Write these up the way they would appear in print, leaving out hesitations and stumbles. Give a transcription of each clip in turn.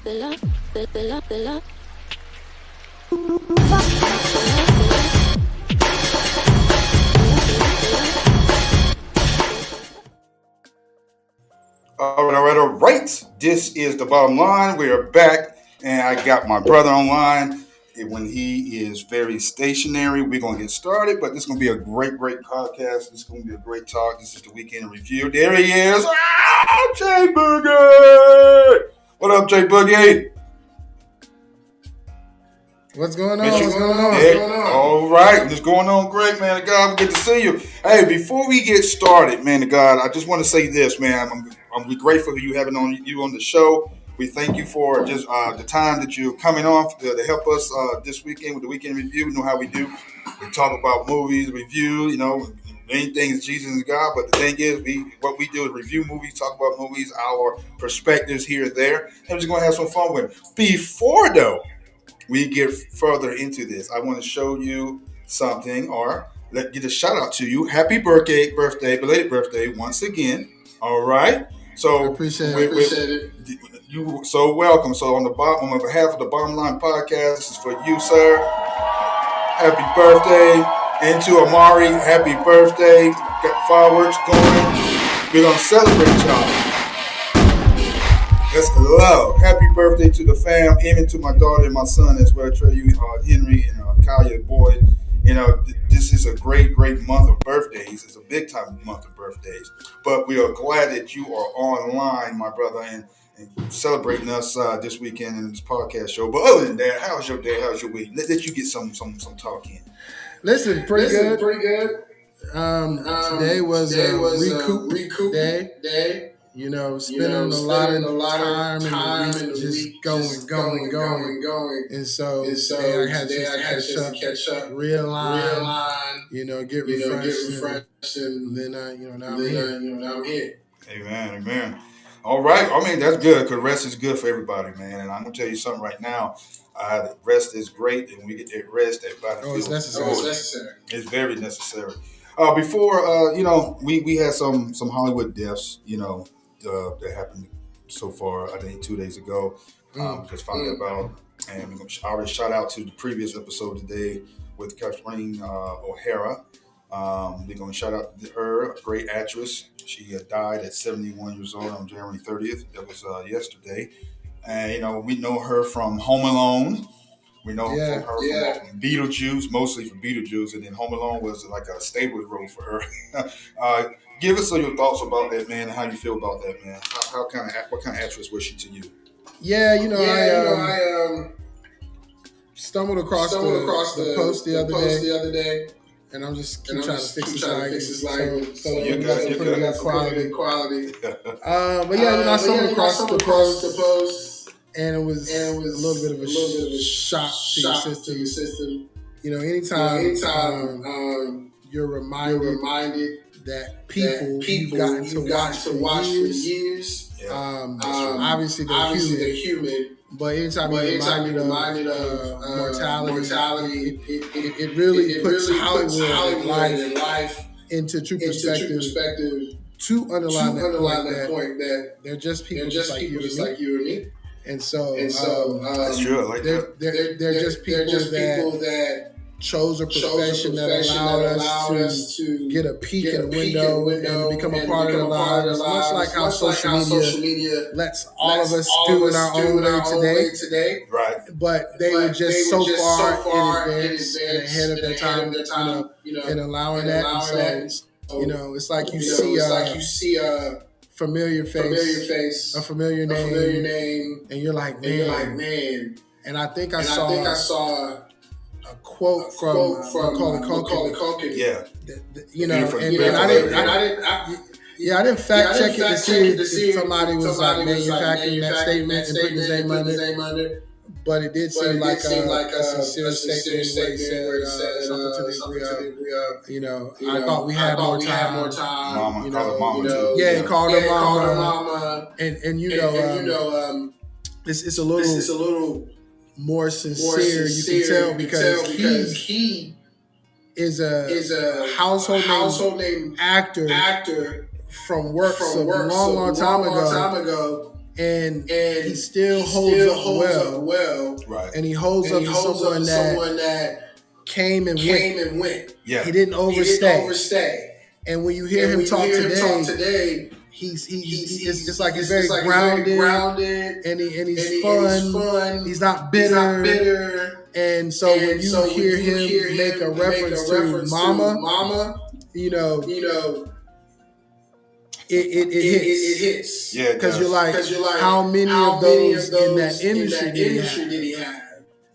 All right. This is the bottom line. We are back, and I got my brother online. And when he is very stationary, we're going to get started. But this is going to be a great podcast. This is going to be a great talk. This is the weekend review. There he is. Jay Boogie. What up, Jay Boogie? What's going on? What's going on? All right. What's going on? Great, man of God. Good to see you. Hey, before we get started, man of God, I just want to say this, man. I'm grateful for you having you on the show. We thank you for just the time that you're coming off to help us this weekend with the weekend review. You know how we do. We talk about movies, review, main thing is Jesus and God. But the thing is, what we do is review movies, talk about movies, our perspectives here and there. And we're just going to have some fun with it. Before, though, we get further into this, I want to show you something or get a shout out to you. Happy birthday, belated birthday once again. All right. So I appreciate it. You so welcome. So on behalf of the Bottomline podcast, this is for you, sir. Happy birthday. And to Amari, happy birthday. Got fireworks going. We're gonna celebrate y'all. That's the love. Happy birthday to the fam, even to my daughter and my son as well, Trey, Henry, and Kaya Boyd. This is a great month of birthdays. It's a big time month of birthdays. But we are glad that you are online, my brother, and celebrating us this weekend in this podcast show. But other than that, how's your day? How's your week? Let you get some talk in. Listen, pretty good. Today was a recoup day. Spending a lot of time in the week just going. And so today I had to catch up, realign, get refreshed, and then now I'm here. Amen. All right. I mean, that's good because rest is good for everybody, man. And I'm going to tell you something right now. Rest is great, and we get that rest. Everybody feels necessary. It's necessary. It's very necessary. Before, we had some Hollywood deaths, that happened so far, I think 2 days ago. Just found out about, and we're going to already shout out to the previous episode today with Kathleen O'Hara. We're going to shout out to her, a great actress. She died at 71 years old on January 30th. That was yesterday. And, we know her from Home Alone. We know her from Beetlejuice, mostly for Beetlejuice. And then Home Alone was like a stable role for her. Give us your thoughts about that, man, and how you feel about that, man. What kind of actress was she to you? I stumbled across the post the other day. And I'm just trying to fix this lighting. So you got some pretty good quality. I stumbled across the post, and it was a little bit of a shock to your system. Anytime you're reminded that people you've gotten to watch for years. Obviously they're human. But anytime you're reminded of mortality, it really puts Hollywood and life into true perspective to underline that point that they're just people just like you and me. And so that's true. I like that. They're just people that chose a profession that allowed us to get a peek in a window and become a part of their lives, much like how social media lets all of us do in our own way today. Right. But they were just so far in advance and ahead of their time, in allowing that. And so, it's like you see a familiar face, a familiar name, and you're like, man. And I think I saw a quote from Macaulay Culkin. Yeah. I didn't fact check it to see if somebody was like manufacturing that statement and putting his name under. But it did seem like a sincere statement where he said something to the degree of, I thought we had more time. Mama, call her mama too. Yeah, he called her mama. And it's a little more sincere, you can tell because he is a household name actor from work from a long time ago. and he still holds up well. Right. And he holds up to someone that came and went. Yeah. He didn't overstay. And when you hear him talk today, it's like he's very grounded and he's fun. He's not bitter. And so when you hear him make a reference to mama, you know, it hits. Yeah, because you're like, how many of those in that industry did he have?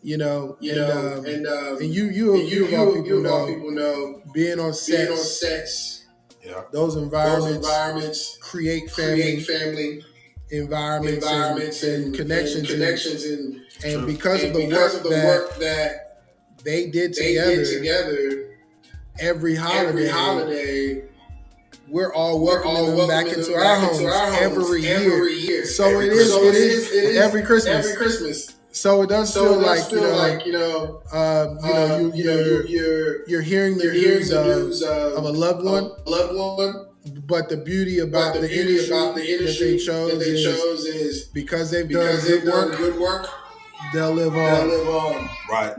You know, and you of all people know, being on sets. Yeah. Those environments create family environments and connections and because of the work that they did together every holiday we're all welcoming them back into our homes every year. So it is every Christmas. So it does feel like you're hearing the news of a loved one. But the beauty about the industry that they chose is because they've done good work, they'll live on. Right.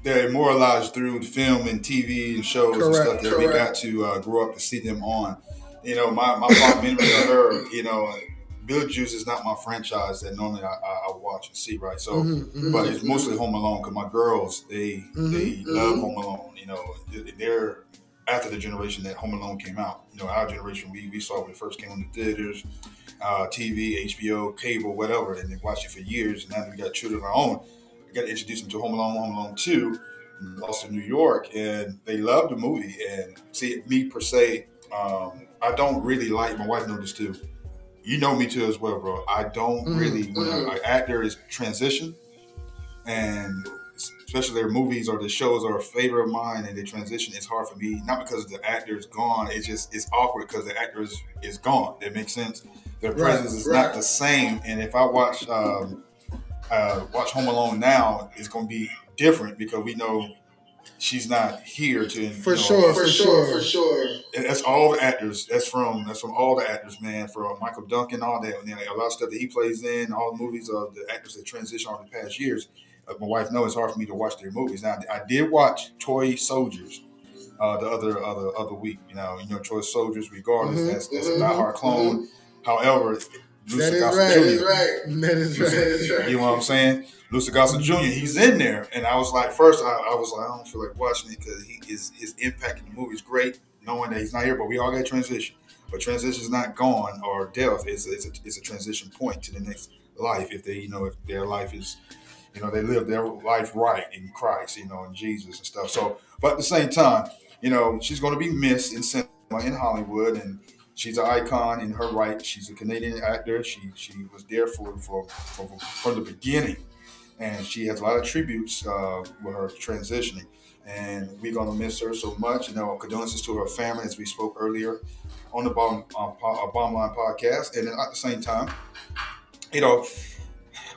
They're immortalized through film and TV and shows and stuff that we got to grow up to see them on. You know, my fond memory of her, you know, Beetlejuice is not my franchise that normally I watch and see, right? So, but it's mostly Home Alone because my girls, they love Home Alone. You know, they're after the generation that Home Alone came out. You know, our generation, we saw it when it first came on the theaters, TV, HBO, cable, whatever, and they watched it for years. And now that we got children of our own, we got to introduce them to Home Alone 2, also New York, and they love the movie. And see, me per se, I don't really like, my wife knows this too, you know me too as well, bro. I don't really, when an actor is transition, and especially their movies or the shows are a favorite of mine and they transition, it's hard for me, not because the actor is gone, it's awkward because the actor is gone. That makes sense. Their presence is not the same. And if I watch Home Alone now, it's going to be different because we know she's not here to for sure. And that's all the actors. That's from all the actors, man. From Michael Duncan, all that. And a lot of stuff that he plays in, all the movies of the actors that transition over the past years. My wife knows it's hard for me to watch their movies. Now, I did watch Toy Soldiers the other week. You know, Toy Soldiers. Regardless, that's a diehard clone. However, Lucy Gossett Jr. That is right. You know what I'm saying? Lucy Gossett Jr. He's in there, and I was like, first, I was like, I don't feel like watching it because his impact in the movie is great, knowing that he's not here. But we all got transition. But transition is not gone or death. It's a transition point to the next life. If their life is, they live their life right in Christ, in Jesus and stuff. So, but at the same time, she's going to be missed in cinema in Hollywood, and she's an icon in her right. She's a Canadian actor. She was there from the beginning, and she has a lot of tributes with her transitioning. And we're going to miss her so much. Condolences to her family, as we spoke earlier on the Bottomline podcast. And then at the same time,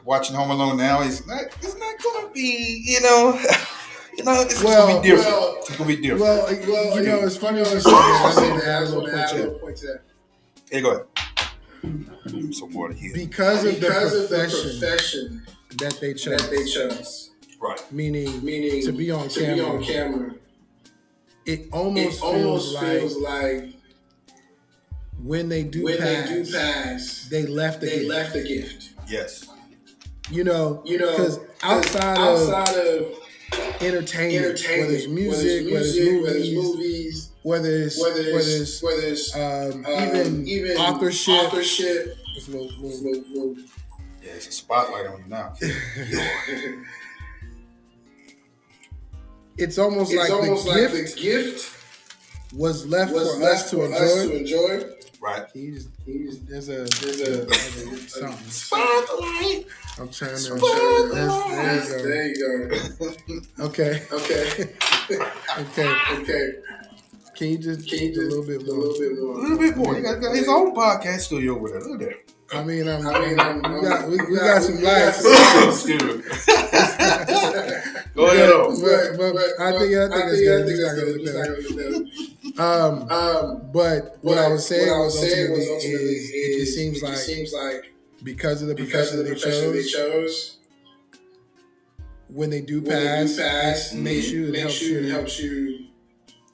watching Home Alone now is not going to be, it's going to be different. It's going to be different. Well, it's funny what you said. I need to add a little point to that. Hey, go ahead. Some water here. Because of the profession that they chose. Right. Meaning to be on camera. It almost feels like when they do pass, they left a gift. Yes. Because outside of entertainment, whether it's music, whether it's movies, whether it's even authorship. It's a little. Yeah, it's a spotlight on you now. It's almost like the gift was left for us to enjoy. Right. There's a something. Spotlight. I'm trying to. Spotlight. There you go. Okay. Can you just a little bit more? A little bit more. He got his own podcast studio over there. Look at that. We got some lights. Excuse me. Go ahead. But I think it's not gonna look better. But what I was saying was ultimately is it seems like because of the profession they chose. When they do pass, it makes you, it helps you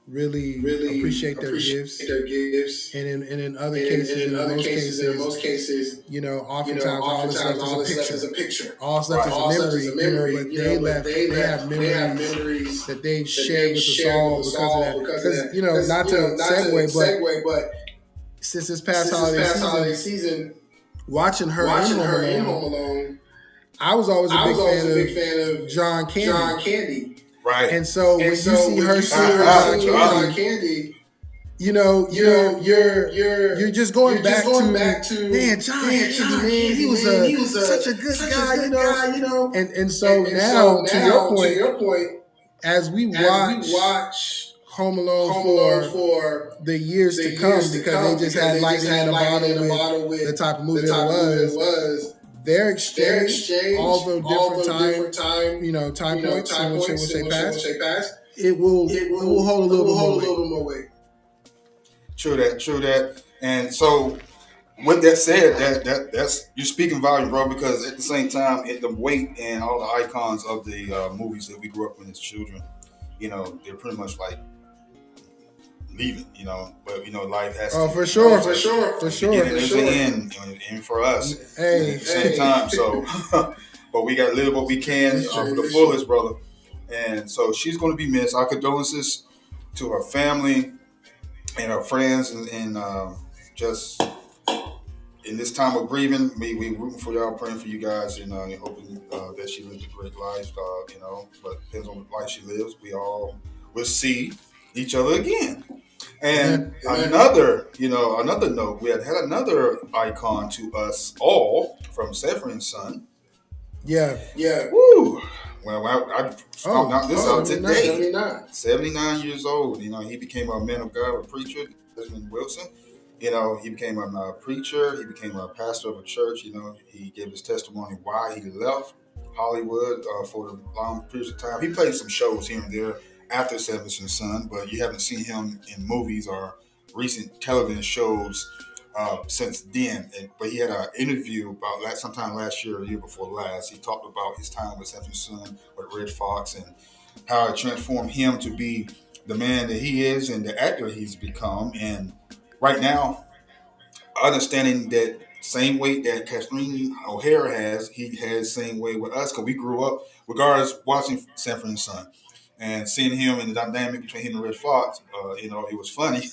really appreciate their gifts. And in other cases, in most cases, oftentimes all that's left is a picture. All that's left is a memory, but they have memories that they've shared with us all because of that. Because, not to segue, but since this past holiday season, watching her in Home Alone, I was always a big fan of John Candy. Right. And so when you see her singing John Candy, you're just going back to man, John Candy, he was such a good guy, And so now to your point, as we watch Home Alone for the years to come, because they just had lightning in a bottle with the type of movie it was. Their exchange, although different time points in which they pass, it will hold a little bit more weight. True that. And so, with that said, that's you're speaking volume, bro. Because at the same time, the weight and all the icons of the movies that we grew up with as children, they're pretty much like leaving, but life has to. For sure. There's an end, and for us at the same time. So, but we got to live what we can for the fullest, brother. And so she's going to be missed. Our condolences to her family and her friends, and just in this time of grieving, we rooting for y'all, praying for you guys, and hoping that she lives a great life. But depends on the life she lives. We all will see each other again. And another note, we had another icon to us all from Sanford & Son. Yeah. Woo! Well, I found out this out today. 79 years old. He became a man of God, a preacher, Desmond Wilson. He became a preacher. He became a pastor of a church. He gave his testimony why he left Hollywood for the long periods of time. He played some shows here and there after Sanford & Son, but you haven't seen him in movies or recent television shows since then. But he had an interview about sometime last year or the year before last. He talked about his time with Sanford & Son, with Red Fox, and how it transformed him to be the man that he is and the actor he's become. And right now, understanding that same weight that Kathleen O'Hara has, he has the same way with us, because we grew up, regardless, watching Sanford & Son. And seeing him and the dynamic between him and Red Fox, it was funny.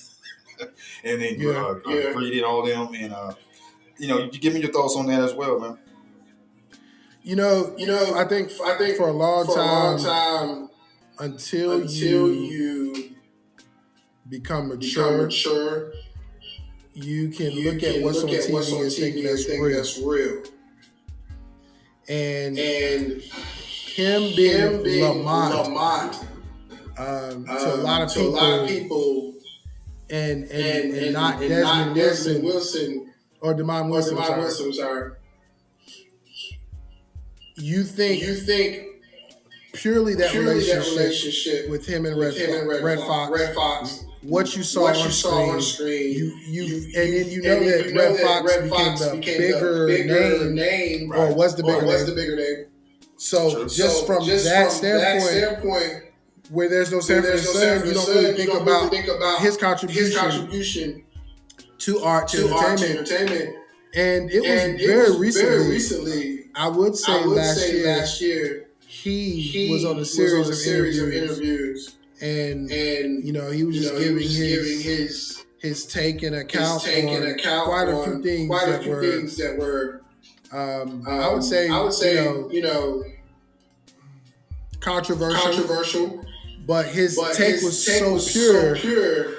And then greeted all them, and you give me your thoughts on that as well, man. I think for a long time, until you become mature, you can look at what's on TV and think that's real. And him being Lamont to a lot of people, and not Desmond Wilson or Demond Wilson, sorry. You think purely that relationship with him and Red Fox, what you saw on screen, you that Red Fox became the bigger name, or was the bigger name. So just from that standpoint, where there's no Sanford & Son, you don't really think about his contribution to art, to entertainment. And it was very recently, I would say last year, he was on a series of interviews. And he was just giving his take and account on quite a few things that were I would say controversial, but his take was so pure,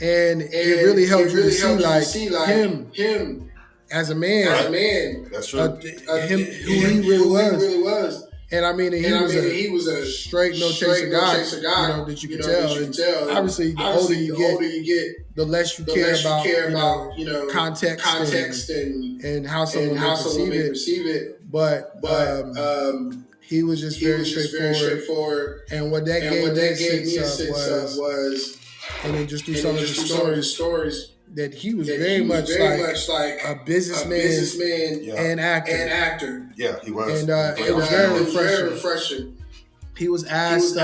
and it really helped you to see like him as a man. That's true. Him who he really was. And I mean, he was a straight no chaser guy. That you can tell. And obviously, the older you get, the less you care about context and how someone may perceive it. But he was just very straightforward. And what that gave me a sense of was, and then just through some of the stories, that he was very much like a businessman and actor. Yeah, he was. And it was very refreshing. He was asked,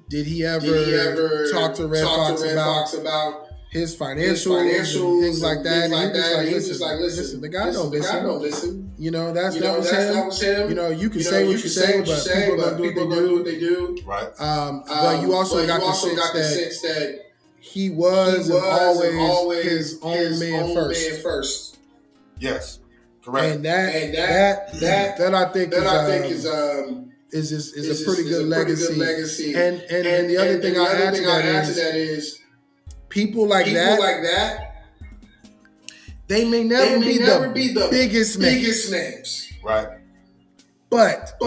did he ever talk to Red Fox about his financials and things like that? And he was just like, listen, the guy don't listen. You know, that was him. You know, you can say what you say, but people are going to do what they do. Right. But you also got the sense that he was and always his own man first. Yes, correct. And that I think is a pretty good legacy. And the other thing I add to that is people like that, they may never be the biggest names. Right. But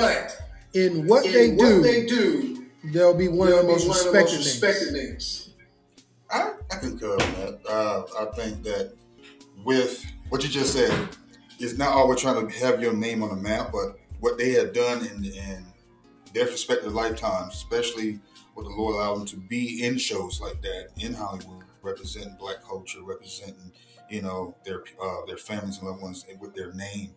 in what they do, they'll be one of the most respected names. I concur with that. I think that with what you just said, it's not always trying to have your name on the map, but what they have done in their respective lifetimes, especially what the Lord allowed them to be in shows like that in Hollywood, representing Black culture, representing their families and loved ones with their name,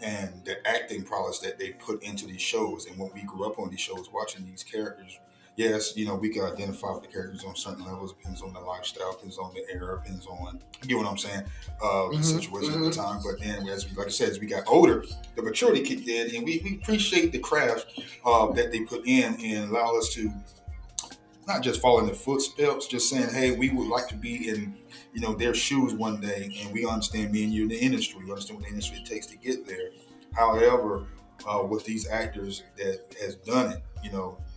and the acting prowess that they put into these shows. And when we grew up on these shows, watching these characters, yes, we can identify with the characters on certain levels. It depends on the lifestyle, depends on the era, depends on, you get what I'm saying, the situation at the time. But then, like I said, as we got older, the maturity kicked in, and we appreciate the craft that they put in and allow us to not just follow in their footsteps, just saying, hey, we would like to be in, their shoes one day, and we understand, me and you in the industry, we understand what the industry takes to get there. However, with these actors that has done it,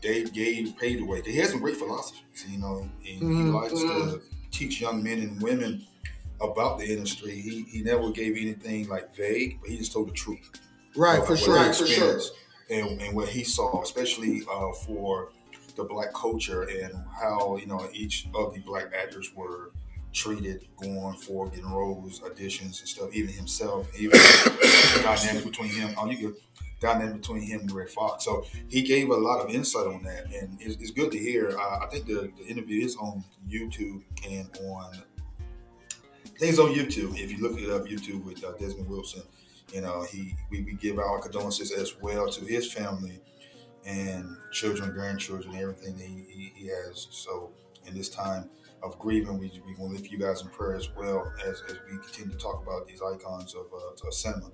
they paved the way. They had some great philosophies, and he likes to teach young men and women about the industry. He never gave anything like vague, but he just told the truth. Right, for sure. And what he saw, especially for the Black culture and how, each of the Black actors were treated going for getting roles, auditions and stuff, even himself, even the dynamic between him. Dynamic between him and Red Fox. So he gave a lot of insight on that, and it's good to hear. I think the interview is on YouTube and things on YouTube. If you look it up, YouTube with Desmond Wilson, we give our condolences as well to his family and children, grandchildren, everything he has. So in this time of grieving, we want to lift you guys in prayer as well as we continue to talk about these icons of cinema.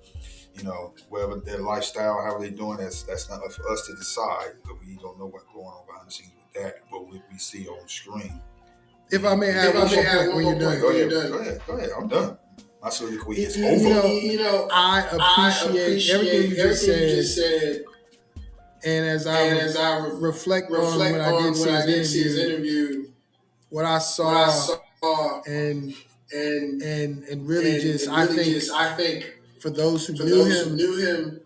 Whatever their lifestyle, how they doing, that's not up for us to decide, because we don't know what's going on behind the scenes with that, but what we see on screen. If I may have one more point when you're done. Go ahead. I'm done. My soliloquy is over. I appreciate everything you just said. And as I reflect on when I did see his interview, what I saw and really just I think for those who knew him,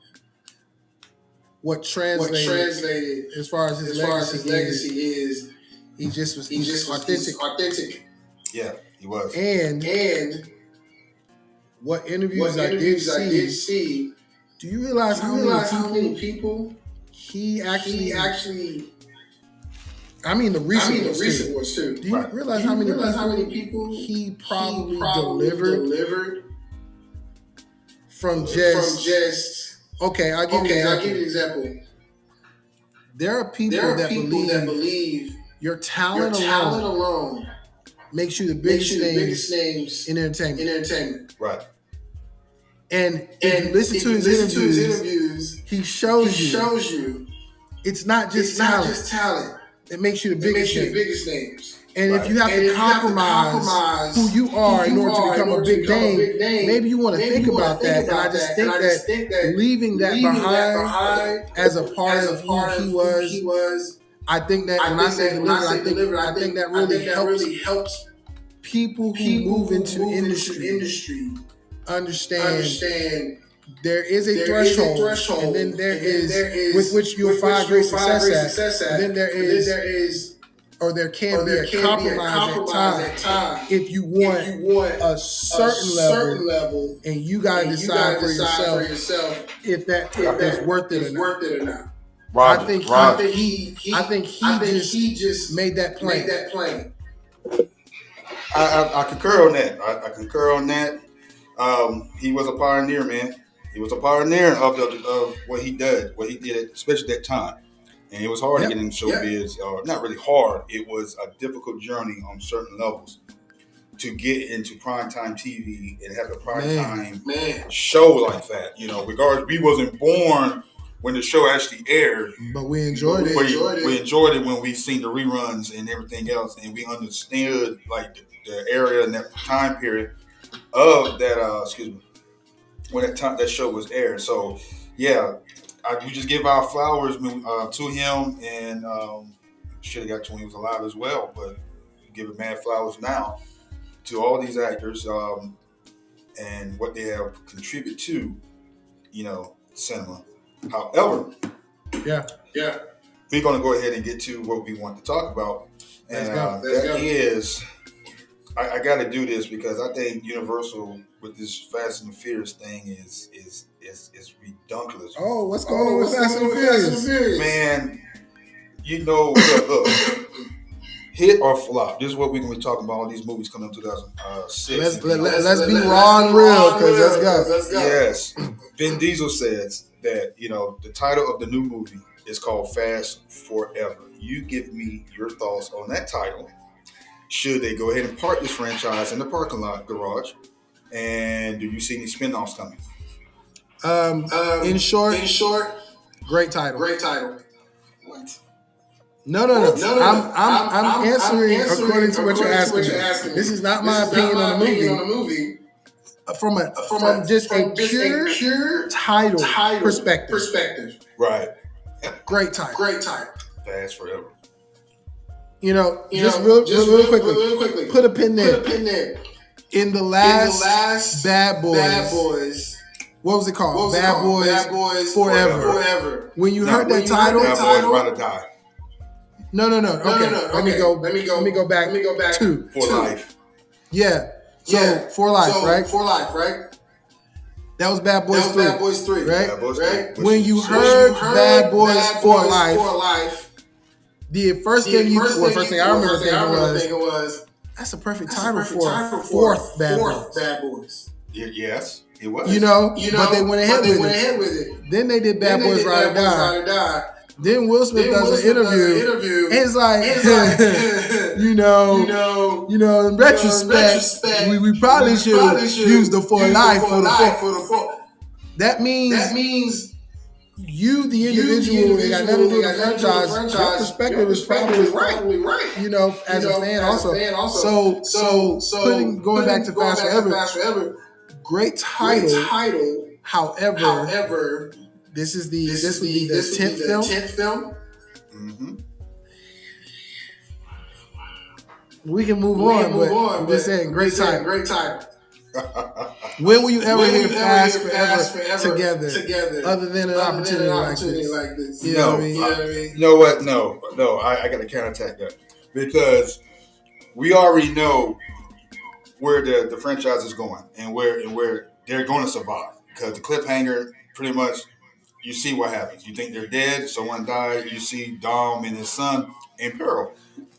what translated as far as his legacy is, he just was authentic. Yeah, he was. And what interviews I did see, do you realize how many people he actually the recent ones too. Do you realize how many people he probably delivered from just okay, I'll give you an example. There are people that believe your talent alone makes you the biggest names in entertainment. Right. And if you listen to his interviews, he shows you it's not just talent that makes you the biggest names. And if you have to compromise who you are in order to become a big name, maybe you want to think about that. And I just think that leaving that behind as a part of who he was, I think that when I say deliver, I think that really helps people who move into industry understand there is a threshold, and then there is with which you'll find great success at, and then there is or there can be a compromise at time if you want a certain level, and you gotta decide for yourself if that is worth it or not. I think he just made that plain. I concur on that. I concur on that. He was a pioneer, man. He was a pioneer of what he did, especially that time. And it was hard to Yep. get in showbiz. Not really hard. It was a difficult journey on certain levels to get into primetime TV and have a primetime show like that. You know, regardless, we wasn't born when the show actually aired, but we enjoyed it. We enjoyed it when we seen the reruns and everything else, and we understood like the area and that time period of that. Excuse me, when that show was aired. So, yeah, we just give our flowers to him, and should have got to when he was alive as well. But give a man flowers now to all these actors and what they have contributed to, cinema. However, yeah, we're going to go ahead and get to what we want to talk about, and Let's go. Is I got to do this because I think Universal with this Fast and the Furious thing is redunculous. Oh, what's going on with Fast and Furious? Man, look, hit or flop. This is what we're going to be talking about. All these movies coming up 2006. Let's be raw and real, because let's go. Yes. Vin Diesel says that, the title of the new movie is called Fast Forever. You give me your thoughts on that title. Should they go ahead and park this franchise in the parking lot garage? And do you see any spin-offs coming? In short, great title. What? No. I'm answering according to what you're asking me. This is not my opinion on the movie. From just a pure title perspective. Right. Great title. Fast Forever. Just real quickly, put a pin there. In the last Bad Boys, what was it called? Bad Boys Forever. When you heard that title, Bad Boys about to die. No. Okay. Let me go back to For Life. Yeah. So For Life, right? That was Bad Boys 3, right? Bad Boys 3. When you heard Bad Boys for Life, the first thing I remember thinking was, that's a perfect title for fourth Bad Boys. Yes, it was. But they went ahead with it. Then they did Bad Boys Ride or Die. Then Will Smith does an interview, and it's like, in retrospect, we probably should use the For Life for the four. That means you, the individual, they got nothing to do with the franchise. Your perspective is probably right. As a fan also. So going back to Fast Forever, great title. However, this would be the 10th film. Mm-hmm. We can move on, but I'm just saying, great title. When will you ever hear Fast Forever together, other than an opportunity like this? You know what I mean? You know what? No. I got to counterattack that because we already know where the franchise is going and where they're going to survive. Because the cliffhanger, pretty much, you see what happens. You think they're dead, someone died. You see Dom and his son in peril.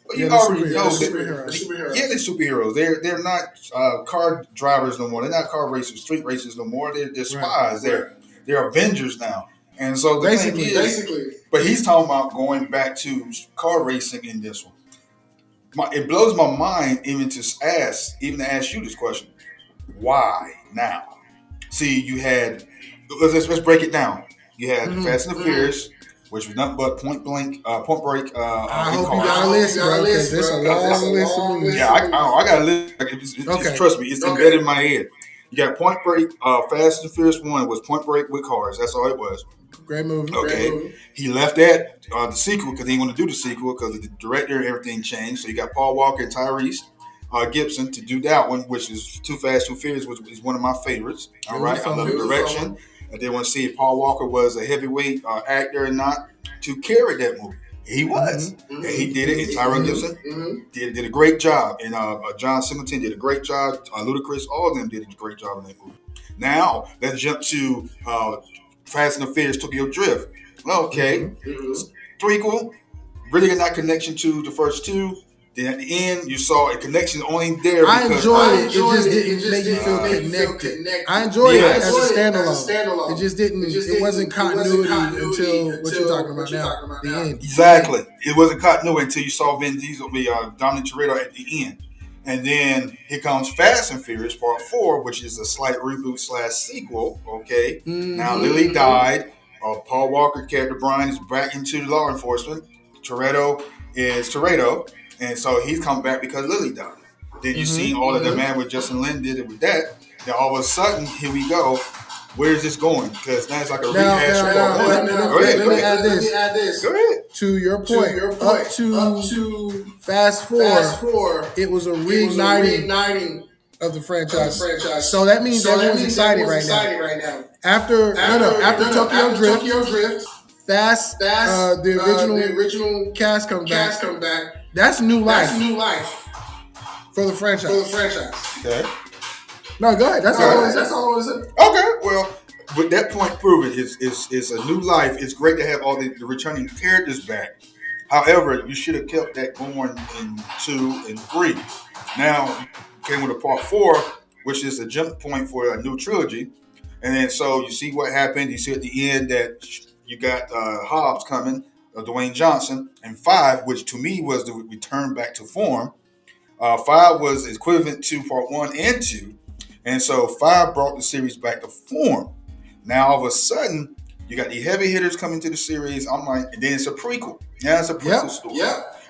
But you already know superheroes. Yeah, they're superheroes. They're not car drivers no more. They're not car racers, street racers no more. They're spies. Right. They're Avengers now. And so the thing is, basically, but he's talking about going back to car racing in this one. It blows my mind even to ask you this question: why now? See, you had let's break it down. You had Fast and the Furious, which was nothing but Point Break. I hope you got a list, bro. Because there's a long list of movies. Yeah, I got a list. Trust me, it's embedded in my head. You got Point Break. Fast and Furious 1 was Point Break with cars. That's all it was. Great movie. Okay. Great movie. He left that the sequel because he didn't want to do the sequel because the director and everything changed. So you got Paul Walker and Tyrese Gibson to do that one, which is Too Fast, Too Furious, which is one of my favorites. All right. I love the direction. I did want to see if Paul Walker was a heavyweight actor or not to carry that movie. He was. Mm-hmm. And he did it. And Tyrone Gibson did a great job. And John Singleton did a great job. Ludacris, all of them did a great job in that movie. Now, let's jump to Fast and the Furious Tokyo Drift. Okay. Threequel. Really got that connection to the first two. Then at the end, you saw a connection only there I because enjoyed it. It just didn't make you feel connected. I enjoyed it as a standalone. It just didn't. It wasn't continuity until what you're talking about now. The end. Exactly. It wasn't continuity until you saw Vin Diesel be Dominic Toretto at the end. And then here comes Fast and Furious Part 4, which is a slight reboot / sequel. Okay. Now Lily died. Paul Walker character Brian is back into the law enforcement. Toretto is Toretto. And so he's come back because Lily died. Then you see all of the man with Justin Lin did it with that. Then all of a sudden, here we go. Where is this going? Because now it's like a rehash of part 1. Let me add this. Go ahead. To your point, up to Fast 4, it was a reigniting of the franchise. So that means everyone's excited right now. After Tokyo Drift, Fast, the original cast comes back. That's new life for the franchise. Okay. No, go ahead. That's all I was saying. Okay. Well, with that point proven, it's a new life. It's great to have all the returning characters back. However, you should have kept that going in 2 and 3. Now, came with a part 4, which is a jump point for a new trilogy. And then so you see what happened. You see at the end that you got Hobbs coming. Dwayne Johnson, and 5, which to me was the return back to form. 5 was equivalent to part 1 and 2, and so 5 brought the series back to form. Now all of a sudden, you got the heavy hitters coming to the series. I'm like, and then it's a prequel. Now it's a prequel story.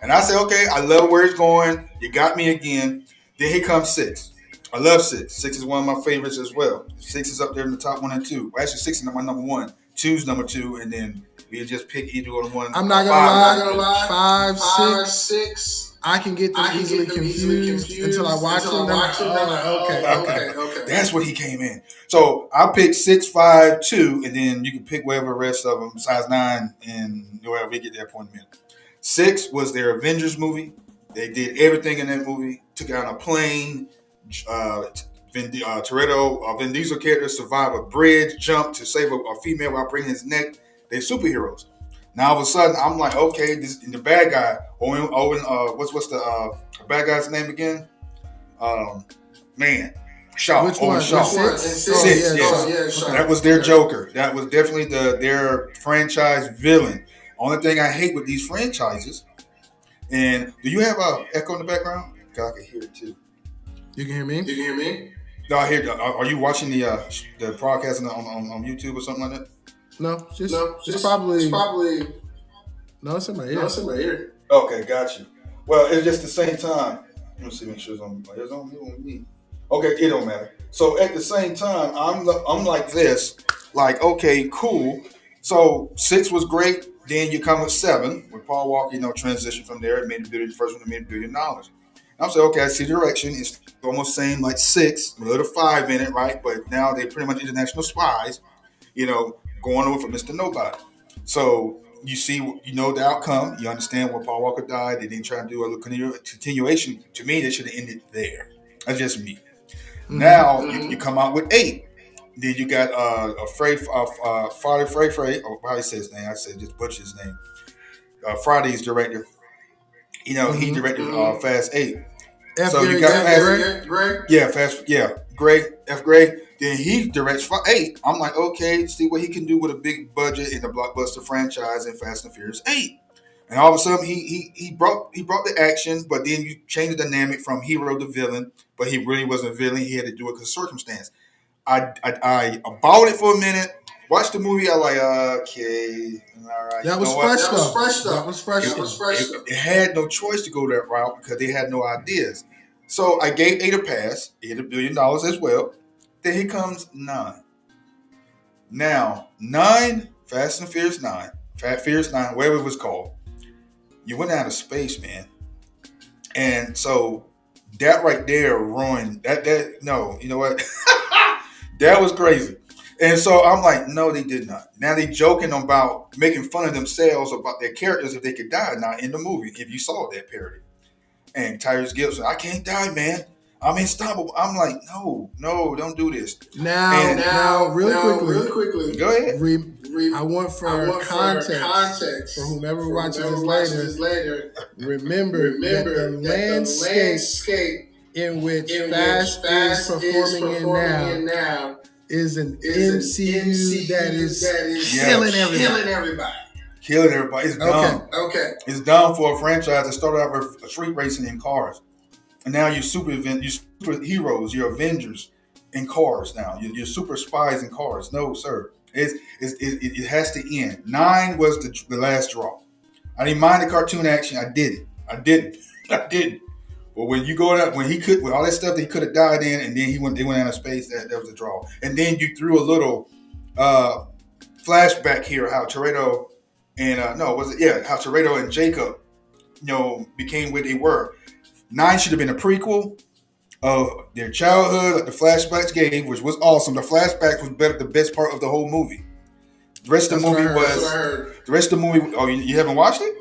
And I say, okay, I love where it's going. You got me again. Then here comes 6. I love 6. 6 is one of my favorites as well. 6 is up there in the top 1 and 2. Well, actually, 6 is my number 1. 2 is number 2, and then we just pick either one. I'm not gonna lie. 5, 6. I can get them easily confused until I watch them. Okay. That's what he came in. So I picked 6, 5, 2, and then you can pick whatever the rest of them besides 9, and wherever we get that point in. 6 was their Avengers movie. They did everything in that movie. Took out a plane. Vin Diesel character survived a bridge jump to save a female while breaking his neck. They're superheroes. Now all of a sudden, I'm like, okay, this the bad guy. Owen. What's the bad guy's name again? Shaw. Which one? Shaw. 6. Yeah. That was their Joker. That was definitely their franchise villain. Only thing I hate with these franchises. And do you have a echo in the background? God, I can hear it too. You can hear me? No, I hear. Are you watching the broadcast on YouTube or something like that? No, it's probably. No, it's in my ear. Okay, got you. Well, it's just the same time. Let me see, make sure it's on me. Okay, it don't matter. So at the same time, I'm like this, like okay, cool. So 6 was great. Then you come with 7 with Paul Walker. Transition from there. It made $1 billion. The first one that made $1 billion. I'm saying, okay, I see the direction. It's almost same like 6, a little 5 in it, right? But now they're pretty much international spies. Going over for Mr. Nobody. So you see, the outcome. You understand why Paul Walker died. They didn't try to do a little continuation. To me, they should have ended there. That's just me. Now you come out with 8. Then you got Friday Frey, or how he says his name. I said just butcher his name. Friday's director. He directed Fast 8. So you got Fast Gray. Yeah, Fast. Yeah, Gray. F. Gray. Then he directs 8. I'm like, okay, see what he can do with a big budget in a blockbuster franchise in Fast and Furious 8. And all of a sudden, he brought the action, but then you change the dynamic from hero to villain. But he really wasn't a villain. He had to do it because of circumstance. I bought it for a minute. Watched the movie. I like, okay, all right. That was fresh stuff. It had no choice to go that route because they had no ideas. So I gave 8 a pass. It hit $1 billion as well. Then here comes 9. Now, 9, Fast and Furious 9, Furious 9, whatever it was called. You went out of space, man. And so that right there ruined that. No, you know what? That was crazy. And so I'm like, no, they did not. Now they joking about making fun of themselves about their characters if they could die now in the movie, if you saw that parody. And Tyrese Gibson, I can't die, man. I'm unstoppable. I'm like, no, don't do this. Now, really quickly. Go ahead. I want for context for whomever watches this later. Remember that the landscape in which Fast is performing in now is an MCU that is killing everybody. Killing everybody. It's dumb. Okay. It's dumb for a franchise that started out with street racing in cars. And now you're superheroes, you're Avengers in cars now. You're super spies in cars. No, sir. It has to end. 9 was the last draw. I didn't mind the cartoon action. I didn't. But when you go out, when he could, with all that stuff that he could have died in, and then they went out of space, that was a draw. And then you threw a little flashback here, how Toretto and how Toretto and Jacob, became what they were. 9 should have been a prequel of their childhood, like the flashbacks gave, which was awesome. The flashbacks was the best part of the whole movie. The rest of the movie Oh, you haven't watched it?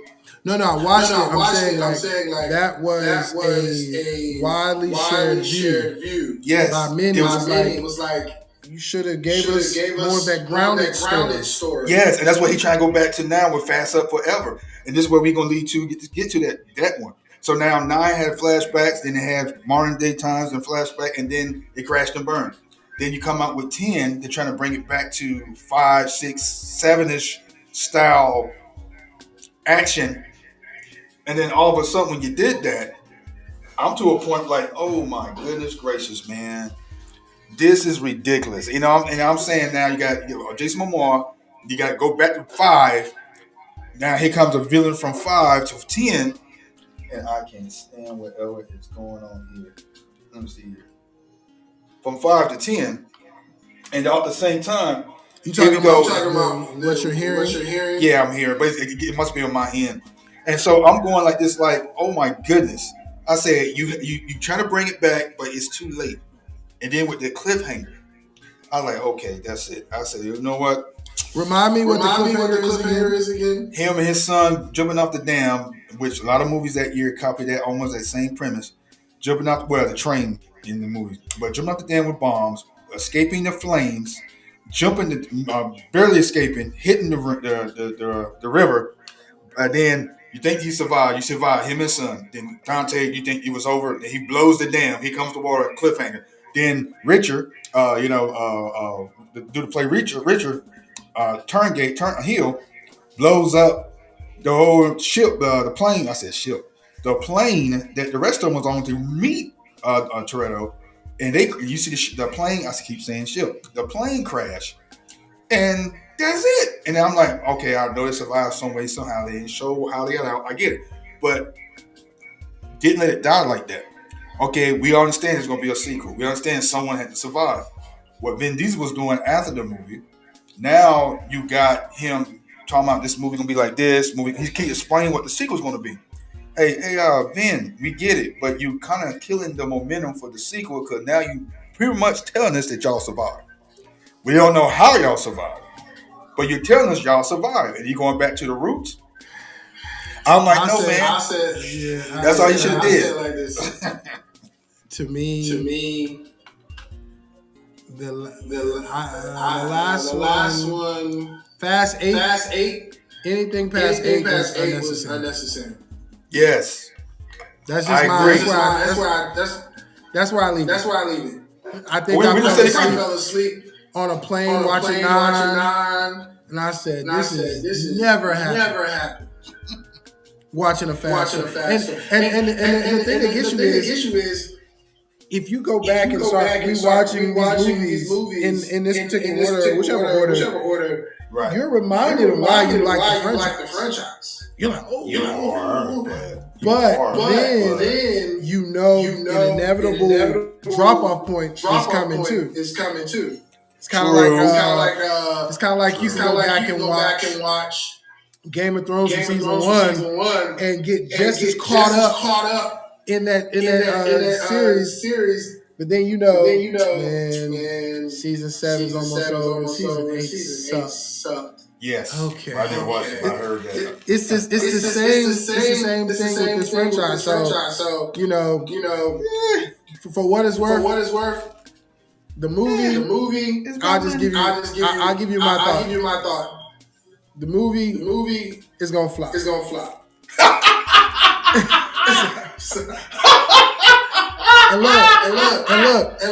No, I watched it. I'm saying like that was a widely shared view. Yes, by many. It was like you should have gave us more of that grounded story. Yes, and that's what he's trying to go back to now with Fast Up Forever, and this is where we're gonna lead to get to that one. So now 9 had flashbacks, then they have modern day times and flashback, and then it crashed and burned. Then you come out with 10, they're trying to bring it back to 5, 6, 7-ish style action. And then all of a sudden when you did that, I'm to a point like, oh my goodness gracious, man. This is ridiculous. And I'm saying now you got Jason Momoa, you got to go back to 5. Now here comes a villain from 5 to 10. And I can't stand whatever is going on here. Let me see here. From 5 to 10, and at the same time, you talking about what you're hearing? Yeah, I'm hearing, but it must be on my end. And so I'm going like this, like, oh my goodness. I said, you trying to bring it back, but it's too late. And then with the cliffhanger, I was like, okay, that's it. I said, you know what? Remind me what the cliffhanger is again. Him and his son jumping off the dam, which a lot of movies that year copied that almost that same premise. Jumping off, the train in the movies, but jumping off the dam with bombs, escaping the flames, barely escaping, hitting the river, and then you think he survived. You survived, him and his son. Then Dante, you think it was over. Then he blows the dam. Here comes the water, cliffhanger. Then Richard, to play Richard, turn heel, blows up the whole ship, the plane. I said ship. The plane that the rest of them was on to meet Toretto, and you see the plane. I keep saying ship. The plane crashed, and that's it. And then I'm like, okay, I know they survived some way, somehow. They didn't show how they got out. I get it, but didn't let it die like that. Okay, we understand there's gonna be a sequel. We understand someone had to survive. What Vin Diesel was doing after the movie. Now you got him talking about this movie gonna be like this movie. He can't explain what the sequel's gonna be. Hey, Vin, we get it, but you kind of killing the momentum for the sequel because now you pretty much telling us that y'all survived. We don't know how y'all survived, but you're telling us y'all survived, and you going back to the roots. I'm like, that's all you should have did. Like this. To me, the last one, Fast 8. Anything past 8 was unnecessary. Yes, that's just That's where I leave it. I think I fell asleep on a plane watching 9, and I said, "This is never happened." Watching a fast, and the thing that gets you is if you go back and start rewatching these movies in this particular order, whichever order, right, you're reminded of why you like the franchise. You're like, but then you know an inevitable drop-off point is coming too. It's kind of like you go back and watch Game of Thrones from season 1 and get just as caught up in that series. But then you know, man, season 7 is almost over. Season 8 sucked. Yes. Okay. I didn't watch it. I heard that. It's the same thing with this franchise. So for what it's worth, the movie. I'll give you my thought. The movie is gonna flop. It's gonna flop. And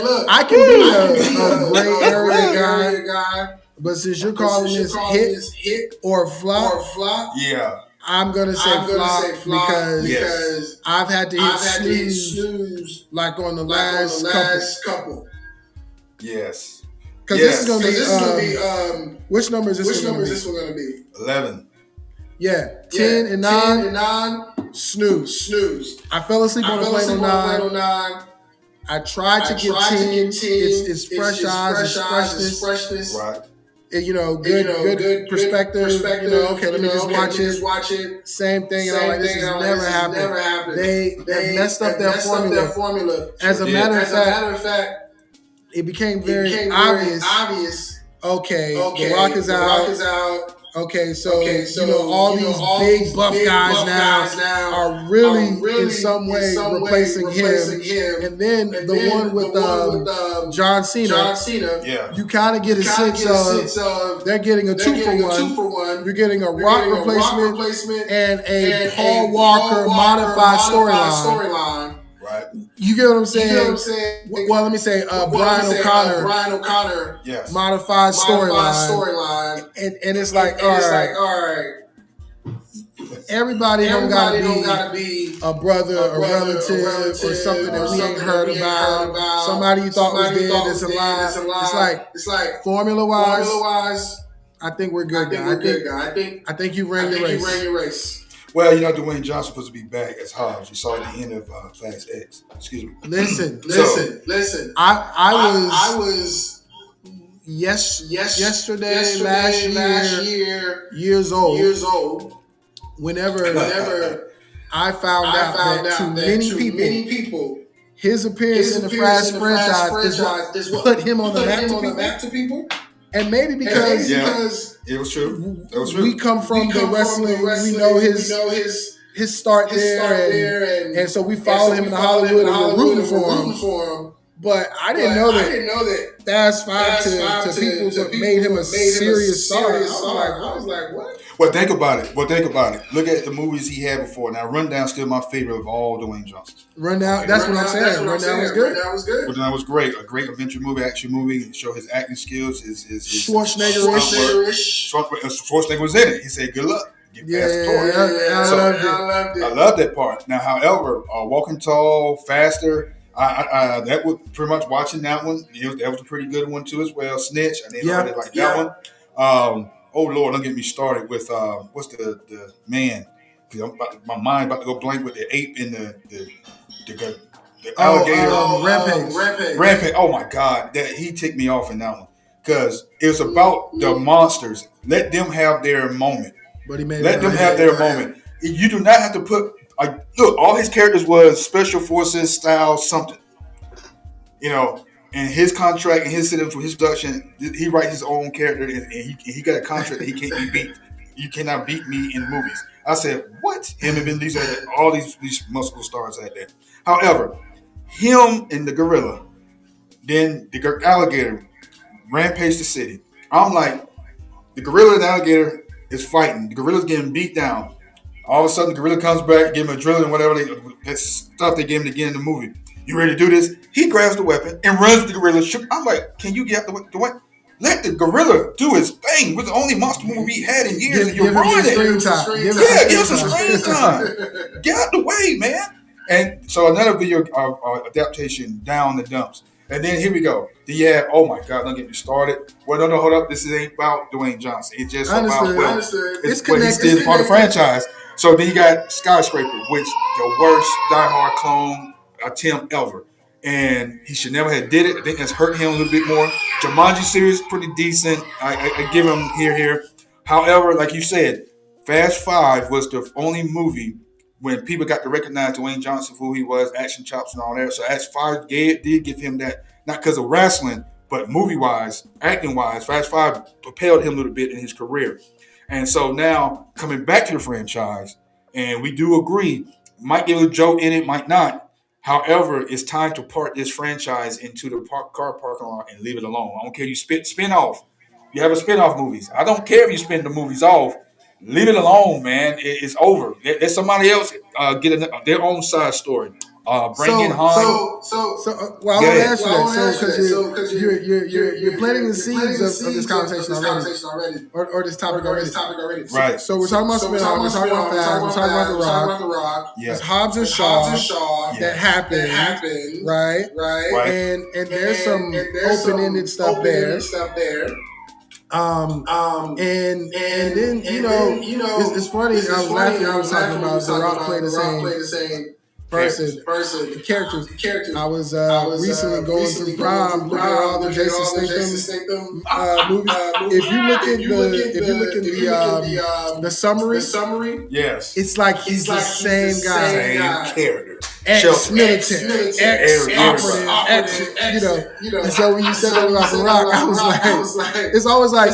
look, I can be a gray area guy, but since you're calling this hit or flop, yeah, I'm gonna say flop because I've had to hit snooze like on the last couple. Yes. Because this is gonna be which number is this one gonna be? 11. Yeah, 10 and 9. Snooze. I fell asleep on the plane on 9. I tried to get 10. It's fresh eyes, it's freshness. Right. And, good perspective. Okay, let me just watch it. Same thing. And I'm like, this has never happened. They messed up their formula. As a matter of fact, it became very obvious. Okay, The Rock is out. Okay, so all these big buff guys now are really in some way replacing him. And then the one with John Cena, you kind of get a sense of they're getting a 2 for 1. You're getting a Rock replacement and a Paul Walker modified storyline. Right. You get what I'm saying? Well, let me say Brian O'Connor. Yes. Modified storyline. And it's like, all right. Everybody don't gotta be a brother, a relative, or something that we ain't heard about. Somebody you thought was dead that's alive. It's like formula wise, I think we're good, guy. I think you ran your race. Well, Dwayne Johnson supposed to be back as Hobbs. You saw at the end of Class X. Excuse me. Listen. I was yesterday, last year, years old. Whenever I found out that to many people, his appearance in the Fast franchise is what put him on the map to people. And maybe because it was true. We come from the wrestling. We know his start there, and so we follow him in Hollywood and we're rooting for him. But I didn't know that Fast Five to people that made him a serious star. I was like, what? Well, think about it. Look at the movies he had before. Now, Rundown's still my favorite of all Dwayne Johnson's. Rundown, that's what I'm saying. Rundown was good. Rundown was great. A great adventure movie, action movie. Show his acting skills. His Schwarzenegger-ish. Schwarzenegger was in it. He said, "Good luck." Get past the toy. I loved that part. Now, however, Walking Tall, Faster. That was pretty much watching that one. That was a pretty good one too as well. Snitch. I didn't really like that one. Oh Lord, don't get me started with what's the man? My mind about to go blank with the ape and the alligator. Rampage. Oh my God, that he ticked me off in that one because it was about the monsters. Let them have their moment. But he made Let them have their moment. You do not have to put. Look, all his characters was special forces style something. And his contract and his system for his production, he writes his own character, and he got a contract that he can't be beat. You cannot beat me in movies. I said, what? Him and Vin Diesel, all these muscle stars had that. However, him and the gorilla, then the alligator rampage the city. I'm like, the gorilla and the alligator is fighting. The gorilla's getting beat down. All of a sudden, the gorilla comes back, give him adrenaline, whatever that stuff they gave him to get in the movie. You ready to do this? He grabs the weapon and runs with the gorilla. I'm like, can you get out the way? Let the gorilla do his thing. We're the only monster movie we had in years, and you're ruining it. Give us some screen time. Get out the way, man. And so another video adaptation, Down the Dumps. And then here we go. Oh my God, don't get me started. Well, no, hold up. This ain't about Dwayne Johnson. It's just about it's what he did part of the franchise. So then you got Skyscraper, which the worst Die Hard clone attempt ever. And he should never have did it. I think that's hurt him a little bit more. Jumanji series, pretty decent. I give him here. However, like you said, Fast Five was the only movie when people got to recognize Dwayne Johnson for who he was, action chops and all that. So Fast Five did give him that, not because of wrestling, but movie-wise, acting-wise, Fast Five propelled him a little bit in his career. And so now, coming back to the franchise, and we do agree, might get a joke in it, might not. However, it's time to part this franchise into the car parking lot and leave it alone. I don't care you spin off. You have a spin-off movies. I don't care if you spin the movies off. Leave it alone, man. It's over. Let somebody else get their own side story. Bring in Han. Well, I want to ask you that. So, because you're planting the seeds of this conversation already, or this topic already. Right. So we're talking about spin-off. We're talking about Fast. We're talking about The Rock. Yes. It's Hobbs and Shaw that happened, right? And there's some open-ended stuff there. And then it's funny. I was laughing. I was talking about The Rock played the same person, the characters. I was recently going through Prime, looking at all the Jason Statham movies. If you look at the summary, yes, it's like he's the same guy, same character. Ex-military, ex-operative, And so when you said that about The Rock, I was like, it's always like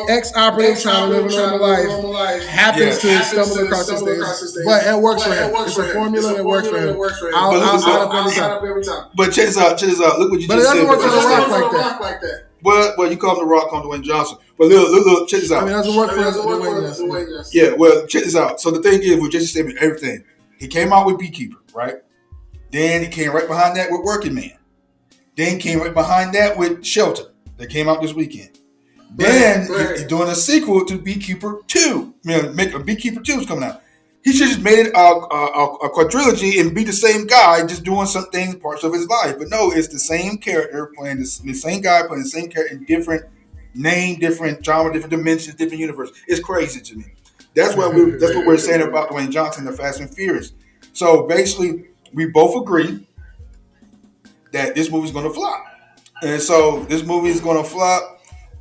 ex-operative trying to live a normal life happens to stumble across this thing, but it works for him. It's a formula that works for him. I'll sign up every time. But check this out. Look what you just said. But it doesn't work for The Rock like that. Well, you call him The Rock, call him Dwayne Johnson. But look, check this out. I mean, it doesn't work for Dwayne Johnson. Yeah, well, check this out. So the thing is, with Jason Statham, everything. He came out with Beekeeper, right? Then he came right behind that with Working Man. Then came right behind that with Shelter. That came out this weekend. Then he's doing a sequel to Beekeeper 2. Beekeeper 2 is coming out. He should just made it a quadrilogy and be the same guy just doing some things, parts of his life. But no, it's the same character playing the same guy playing the same character in different name, different genre, different dimensions, different universe. It's crazy to me. That's what we're saying about Dwayne Johnson, the Fast and Furious. So basically, we both agree that this movie's going to flop, and so this movie is going to flop.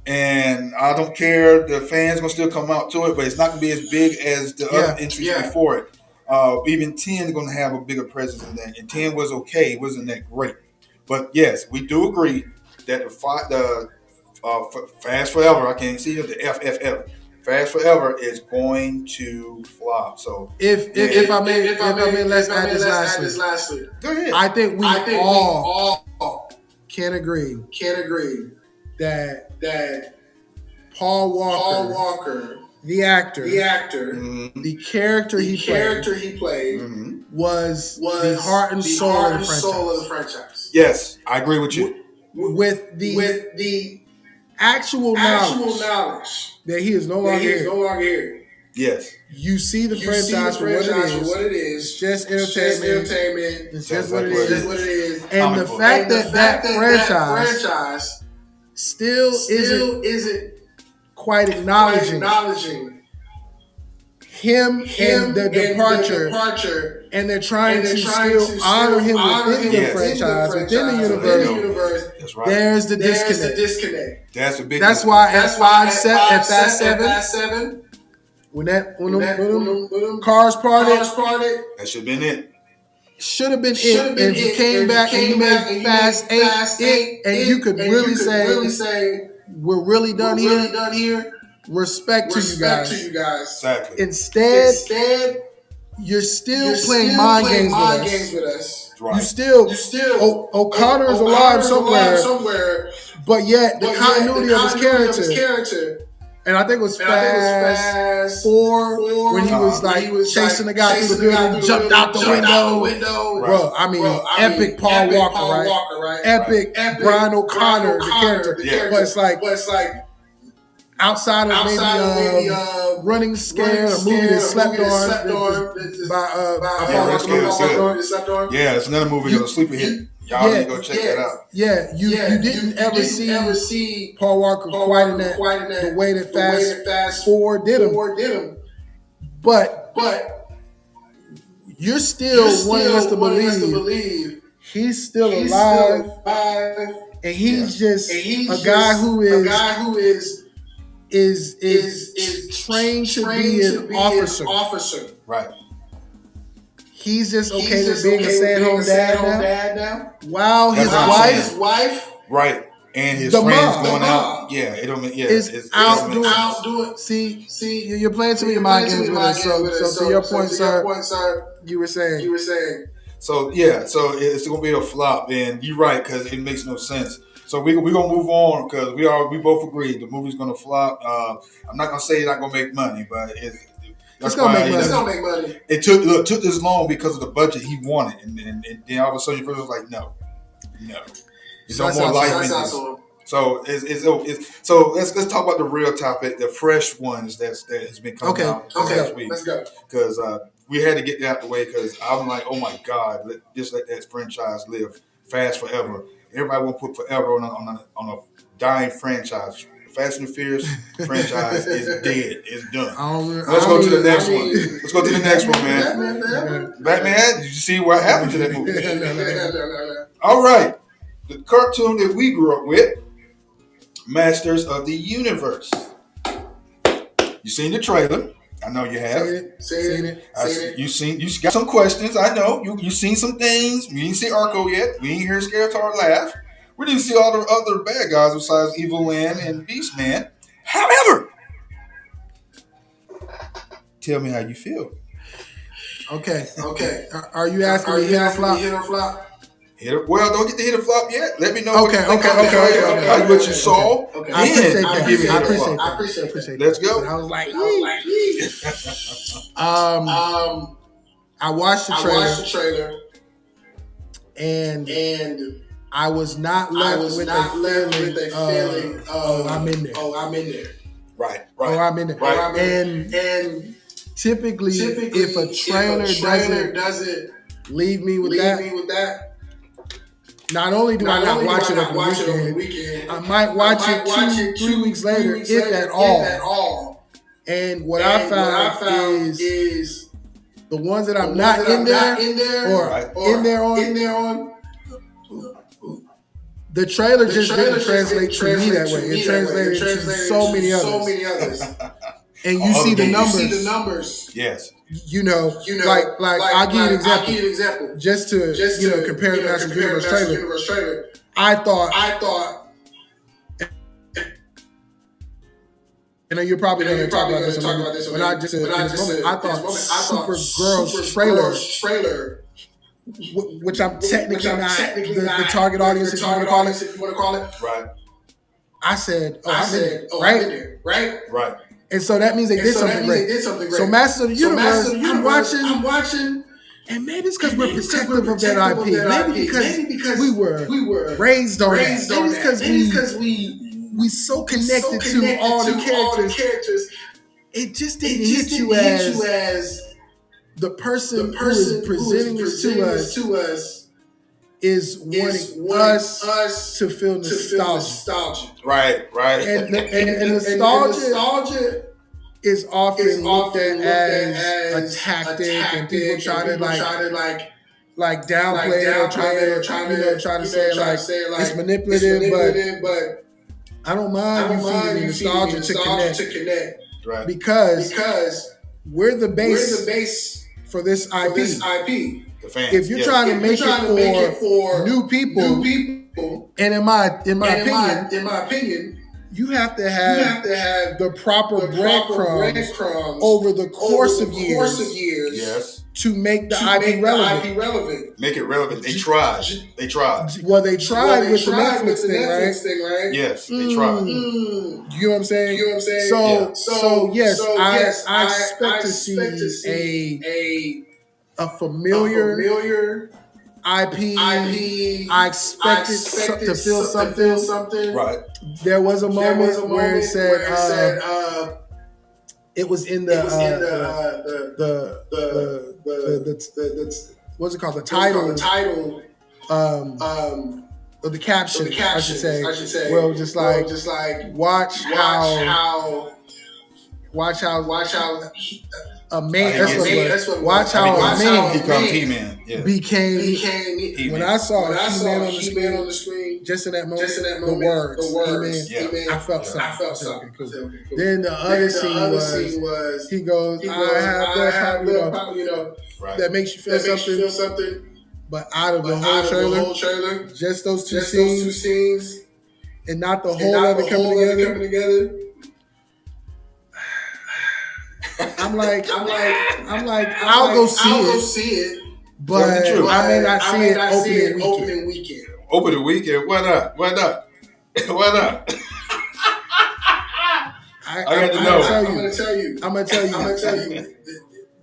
And I don't care. The fans going to still come out to it, but it's not going to be as big as the other entries before it. Even 10 is going to have a bigger presence than that. And 10 was okay. It wasn't that great. But yes, we do agree that the Fast Forever, I can't see it, the FFF, Fast Forever is going to flop. So if I may, let's add this lastly. Go ahead. I think we all can agree that Paul Walker, the actor, mm-hmm. the character he played, mm-hmm. was the heart and soul of the franchise. Yes, I agree with you. With the actual knowledge that he is no longer here. Yes. You see the franchise for what it is. It's just entertainment. It's just what it is. And the fact that franchise still isn't quite acknowledging him and the departure, and they're trying to still honor him within the franchise, within the universe. That's right. There's the disconnect. That's a big. That's why at Fast 7, when them cars parted, that should have been it. Should have been it. And if you came back and you made Fast 8, and you could really say, we're really done here. Respect to you guys. Exactly. Instead, you're still playing mind games with us. Right. You still O'Connor is alive somewhere, but yet the continuity of his character. And I think it was Fast 4 when he was chasing the guy through the building, jumped out the window. Right. Bro, I mean, epic Paul Walker, right? Epic Brian O'Connor, the character. Yeah. But it's like outside of maybe Running Scared, a movie that slept on by Paul Walker. Yeah, it's another movie that was a sleeper hit. Y'all need to go check that out. Yeah, you didn't ever see Paul Walker quite in that the way that Fast 4 did him. But you're still wanting us to believe he's still alive, and he's just a guy who is trained to be an officer. Right. He's just okay with being a stay-at-home dad now. While his wife, right, and his the friends mom, going out, is out doing. See, you're playing too many mind games with us. So to your point, sir, you were saying. So it's going to be a flop, and you're right because it makes no sense. So we're gonna move on because we both agreed the movie's gonna flop. I'm not gonna say it's not gonna make money, but it's gonna make money. It's gonna make money. It took this long because of the budget he wanted, and then all of a sudden your person was like, no. There's no more life in this. So so let's talk about the real topic, the fresh ones that has been coming out last week. Let's go. Because we had to get that out the way because I'm like, oh my God, just let that franchise live fast forever. Everybody want to put forever on a dying franchise. Fast and the Furious franchise is dead. It's done. Let's go to the next one. Let's go to the next one, man. Batman, did you see what happened to that movie? No. All right. The cartoon that we grew up with, Masters of the Universe. You seen the trailer? I know you have. Seen it. You got some questions. I know. You seen some things. We didn't see Arco yet. We didn't hear Skeletor laugh. We didn't see all the other bad guys besides Evil Land and Beastman. However, tell me how you feel. Okay. Are you asking me hit or flop? Well, don't get to hit or flop yet. Let me know what you saw. Okay. I appreciate that. Let's go. And I was like, I watched the trailer, and I was not left with a feeling of I'm in there. Right. Oh, I'm in there. Right. And typically, if a trailer doesn't leave me with that. Not only do I not watch it on the weekend, I might watch it 2 weeks later, if at all. And what I found is the ones that I'm not in there or in there on, the trailer just didn't translate to me that way. It translated to so many others. And you see the numbers. Yes. You know, like I'll give you an example. Just to compare the Masters of the Universe trailer. I thought, and you're probably going to talk about this, but I just in this moment, I thought Supergirl's trailer, which I'm technically not the target audience, if you want to call it. Right. I said, I'm in there, right. And so that means they did something great. So Masters of the Universe, I'm watching, and maybe it's because we're protective of that IP. Maybe because we were raised on that. Maybe because we so connected to all the characters. It just didn't hit you as the person who is presenting this to us is wanting us to feel nostalgia. Right. And nostalgia is often looked at as a tactic, and people try to downplay it or try to say it's manipulative, but I don't mind you feeling nostalgia to connect. Right. Because we're the base for this IP. If you're trying to make it for new people, and in my opinion, you have to have the proper breadcrumbs over the course of years. Yes. To make the IP relevant. Make it relevant. They tried. Well, they tried with the Netflix thing, right? Yes, they tried. You know what I'm saying? So yes, I expect to see a familiar IP. I expect it to feel something. Right. There was a moment where it said it was in the what's it called? The title. Or the caption, I should say. Well, just like watch how a man. Watch how a man became He-Man. When I saw He-Man on the screen, just in that moment, the words, He-Man, I felt something. Cool. Then the other scene was he goes, I have that power, that makes you feel something. But out of the whole trailer, just those two scenes, and not the whole of it coming together. I'm like, I'll go see it, but I may not see it opening weekend. Opening weekend? Why not? Why not? I got to know. I'm gonna tell you.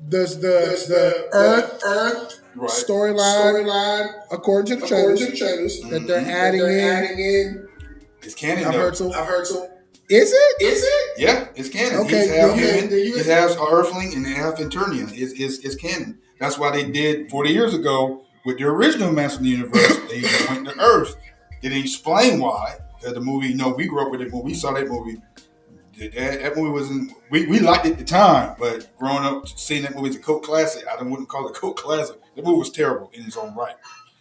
Does the Earth Right. storyline, according to the trailers, that they're adding in? It's canon. I've heard so. Is it? Yeah, it's canon. Okay, He's half human. He's half Earthling and half Eternian. It's canon. That's why they did 40 years ago with the original Master of the Universe. They went to Earth. They didn't explain why. Because the movie, we grew up with it when we saw that movie. That movie wasn't. We liked it at the time, but growing up seeing that movie as a cult classic, I wouldn't call it a cult classic. The movie was terrible in its own right.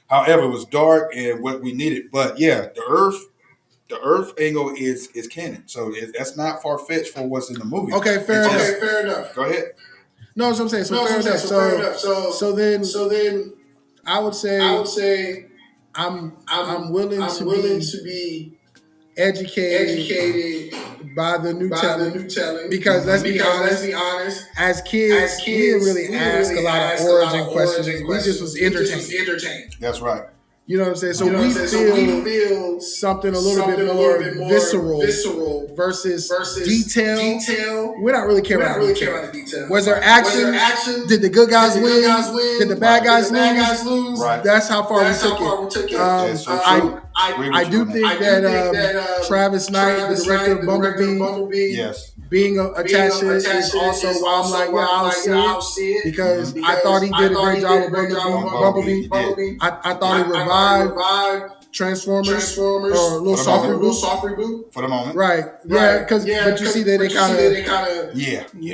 However, it was dark and what we needed. But yeah, the Earth angle is canon, so that's not far fetched for what's in the movie. Okay, fair enough. Go ahead. No, that's what I'm saying. So fair enough. So then I would say I'm willing to be educated by the new telling because let's be honest, as kids we didn't really ask a lot of origin questions. We just was entertained. That's right. You know what I'm saying? So we feel something a little bit more visceral versus detail. We're not really caring about the detail. Was there action? Did the good guys win? Did the bad guys lose? Right. That's how far we took it. I do think that Travis Knight, the director of Bumblebee, yes, being attached to it is also why I'm like, I'll see it because I thought he did a great job with Bumblebee. I thought he revived Transformers or a little soft reboot for the moment. Right. Yeah, but you see that they kind of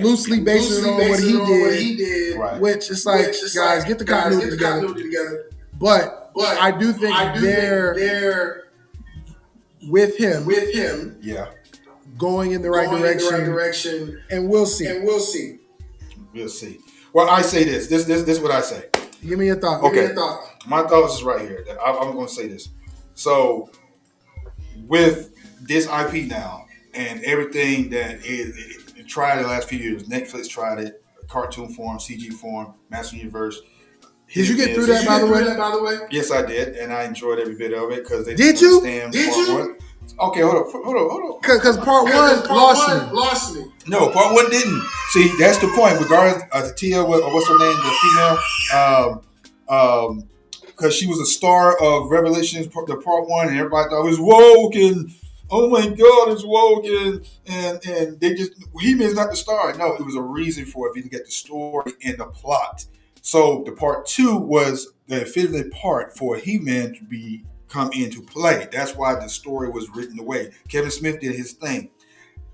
loosely based it on what he did, right. Which is like, guys, get the continuity together. But I do think they're with him. Yeah. Going in the right direction. And we'll see. We'll see. Well, I say this. This is what I say. Give me your thought. Okay. My thoughts is right here. I'm going to say this. So, with this IP now and everything that it tried the last few years, Netflix tried it, cartoon form, CG form, Master Universe. Did you get through that, by the way? Yes, I did, and I enjoyed every bit of it because they did you? Okay, hold on. Because part one lost me. No, part one didn't. See, that's the point. Regardless of Tia, what's her name, the female, because she was a star of Revelations, the part one, and everybody thought it was woke and oh my God, it's woke and they just He-Man's not the star. No, it was a reason for it if you get the story and the plot. So the part two was the definitive part for He-Man to come into play. That's why the story was written the way. Kevin Smith did his thing.